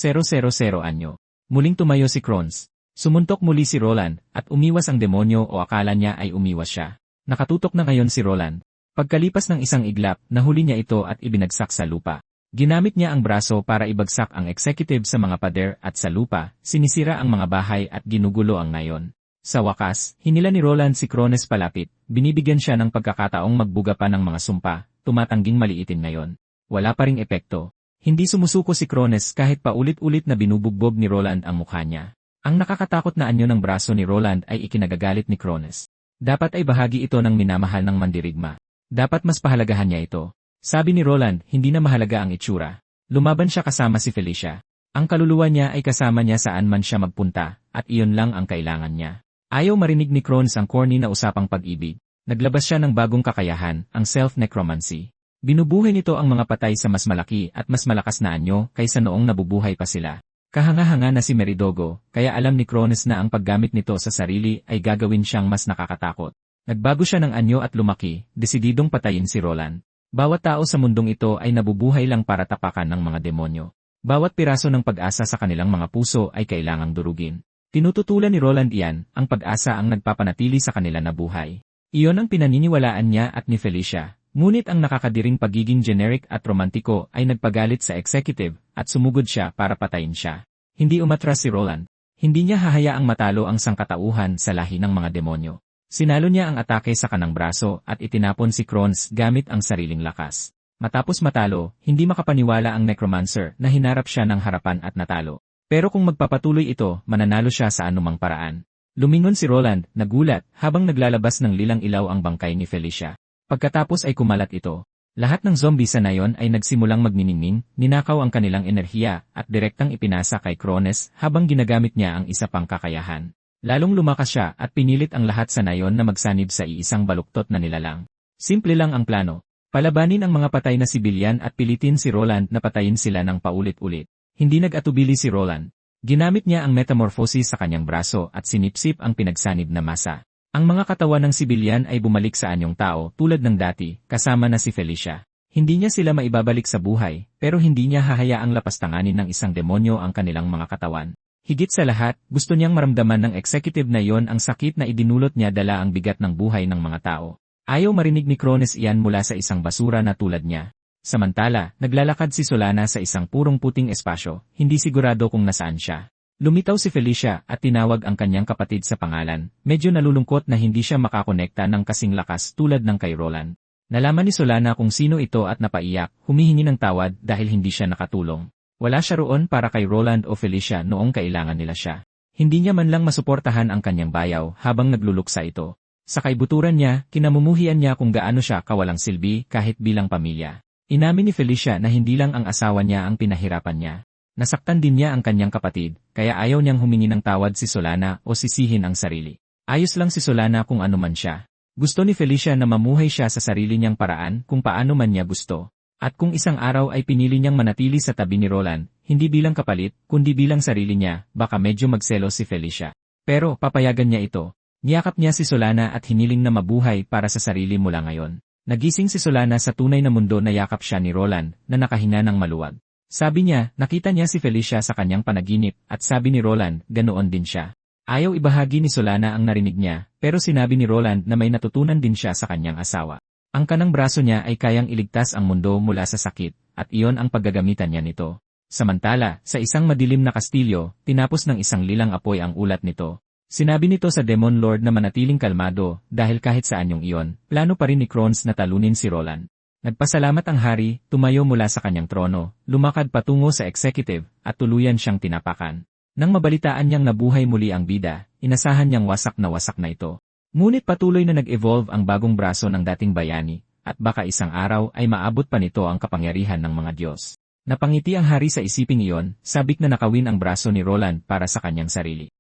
anyo. Muling tumayo si Crons. Sumuntok muli si Roland at umiwas ang demonyo o akala niya ay umiwas siya. Nakatutok na ngayon si Roland. Pagkalipas ng isang iglap, nahuli niya ito at ibinagsak sa lupa. Ginamit niya ang braso para ibagsak ang executive sa mga pader at sa lupa, sinisira ang mga bahay at ginugulo ang nayon. Sa wakas, hinila ni Roland si Krones palapit, binibigyan siya ng pagkakataong magbuga pa ng mga sumpa, tumatangging maliitin ngayon. Wala pa ring epekto. Hindi sumusuko si Krones kahit paulit-ulit na binubugbog ni Roland ang mukha niya. Ang nakakatakot na anyo ng braso ni Roland ay ikinagagalit ni Krones. Dapat ay bahagi ito ng minamahal ng mandirigma. Dapat mas pahalagahan niya ito. Sabi ni Roland, hindi na mahalaga ang itsura. Lumaban siya kasama si Felicia. Ang kaluluwa niya ay kasama niya saan man siya magpunta, at iyon lang ang kailangan niya. Ayaw marinig ni Krones ang corny na usapang pag-ibig. Naglabas siya ng bagong kakayahan, ang self-necromancy. Binubuhay nito ang mga patay sa mas malaki at mas malakas na anyo kaysa noong nabubuhay pa sila. Kahanga-hanga na si Meridogo, kaya alam ni Krones na ang paggamit nito sa sarili ay gagawin siyang mas nakakatakot. Nagbago siya ng anyo at lumaki, desididong patayin si Roland. Bawat tao sa mundong ito ay nabubuhay lang para tapakan ng mga demonyo. Bawat piraso ng pag-asa sa kanilang mga puso ay kailangang durugin. Tinututulan ni Roland iyan, ang pag-asa ang nagpapanatili sa kanila na buhay. Iyon ang pinaniniwalaan niya at ni Felicia, ngunit ang nakakadiring pagiging generic at romantiko ay nagpagalit sa executive at sumugod siya para patayin siya. Hindi umatras si Roland. Hindi niya hahayaang matalo ang sangkatauhan sa lahi ng mga demonyo. Sinalo niya ang atake sa kanang braso at itinapon si Krones gamit ang sariling lakas. Matapos matalo, hindi makapaniwala ang necromancer na hinarap siya ng harapan at natalo. Pero kung magpapatuloy ito, mananalo siya sa anumang paraan. Lumingon si Roland, nagulat, habang naglalabas ng lilang ilaw ang bangkay ni Felicia. Pagkatapos ay kumalat ito. Lahat ng zombie sa nayon ay nagsimulang magniningning, ninakaw ang kanilang enerhiya, at direktang ipinasa kay Krones habang ginagamit niya ang isa pang kakayahan. Lalong lumakas siya at pinilit ang lahat sa nayon na magsanib sa iisang baluktot na nilalang. Simple lang ang plano. Palabanin ang mga patay na sibilyan at pilitin si Roland na patayin sila ng paulit-ulit. Hindi nag-atubili si Roland. Ginamit niya ang metamorphosis sa kanyang braso at sinipsip ang pinagsanib na masa. Ang mga katawan ng sibilyan ay bumalik sa anyong tao tulad ng dati, kasama na si Felicia. Hindi niya sila maibabalik sa buhay, pero hindi niya hahayaang lapastanganin ng isang demonyo ang kanilang mga katawan. Higit sa lahat, gusto niyang maramdaman ng executive na iyon ang sakit na idinulot niya dala ang bigat ng buhay ng mga tao. Ayaw marinig ni Krones iyan mula sa isang basura na tulad niya. Samantala, naglalakad si Solana sa isang purong puting espasyo, hindi sigurado kung nasaan siya. Lumitaw si Felicia at tinawag ang kanyang kapatid sa pangalan, medyo nalulungkot na hindi siya makakonekta ng kasing lakas tulad ng kay Roland. Nalaman ni Solana kung sino ito at napaiyak, humihingi ng tawad dahil hindi siya nakatulong. Wala siya roon para kay Roland o Felicia noong kailangan nila siya. Hindi niya man lang masuportahan ang kanyang bayaw habang nagluluksa ito. Sa kaibuturan niya, kinamumuhian niya kung gaano siya kawalang silbi kahit bilang pamilya. Inamin ni Felicia na hindi lang ang asawa niya ang pinahirapan niya. Nasaktan din niya ang kanyang kapatid, kaya ayaw niyang humingi ng tawad si Solana o sisihin ang sarili. Ayos lang si Solana kung ano man siya. Gusto ni Felicia na mamuhay siya sa sarili niyang paraan kung paano man niya gusto. At kung isang araw ay pinili niyang manatili sa tabi ni Roland, hindi bilang kapalit, kundi bilang sarili niya, baka medyo magselos si Felicia. Pero papayagan niya ito. Niyakap niya si Solana at hiniling na mabuhay para sa sarili mula ngayon. Nagising si Solana sa tunay na mundo na yakap siya ni Roland, na nakahinga ng maluwag. Sabi niya, nakita niya si Felicia sa kanyang panaginip, at sabi ni Roland, ganoon din siya. Ayaw ibahagi ni Solana ang narinig niya, pero sinabi ni Roland na may natutunan din siya sa kanyang asawa. Ang kanang braso niya ay kayang iligtas ang mundo mula sa sakit, at iyon ang paggagamitan niya nito. Samantala, sa isang madilim na kastilyo, tinapos ng isang lilang apoy ang ulat nito. Sinabi nito sa Demon Lord na manatiling kalmado dahil kahit saan yung iyon, plano pa rin ni Krones na talunin si Roland. Nagpasalamat ang hari, tumayo mula sa kanyang trono, lumakad patungo sa executive, at tuluyan siyang tinapakan. Nang mabalitaan niyang nabuhay muli ang bida, inasahan niyang wasak na ito. Ngunit patuloy na nag-evolve ang bagong braso ng dating bayani, at baka isang araw ay maabot pa nito ang kapangyarihan ng mga Diyos. Napangiti ang hari sa isiping iyon, sabik na nakawin ang braso ni Roland para sa kanyang sarili.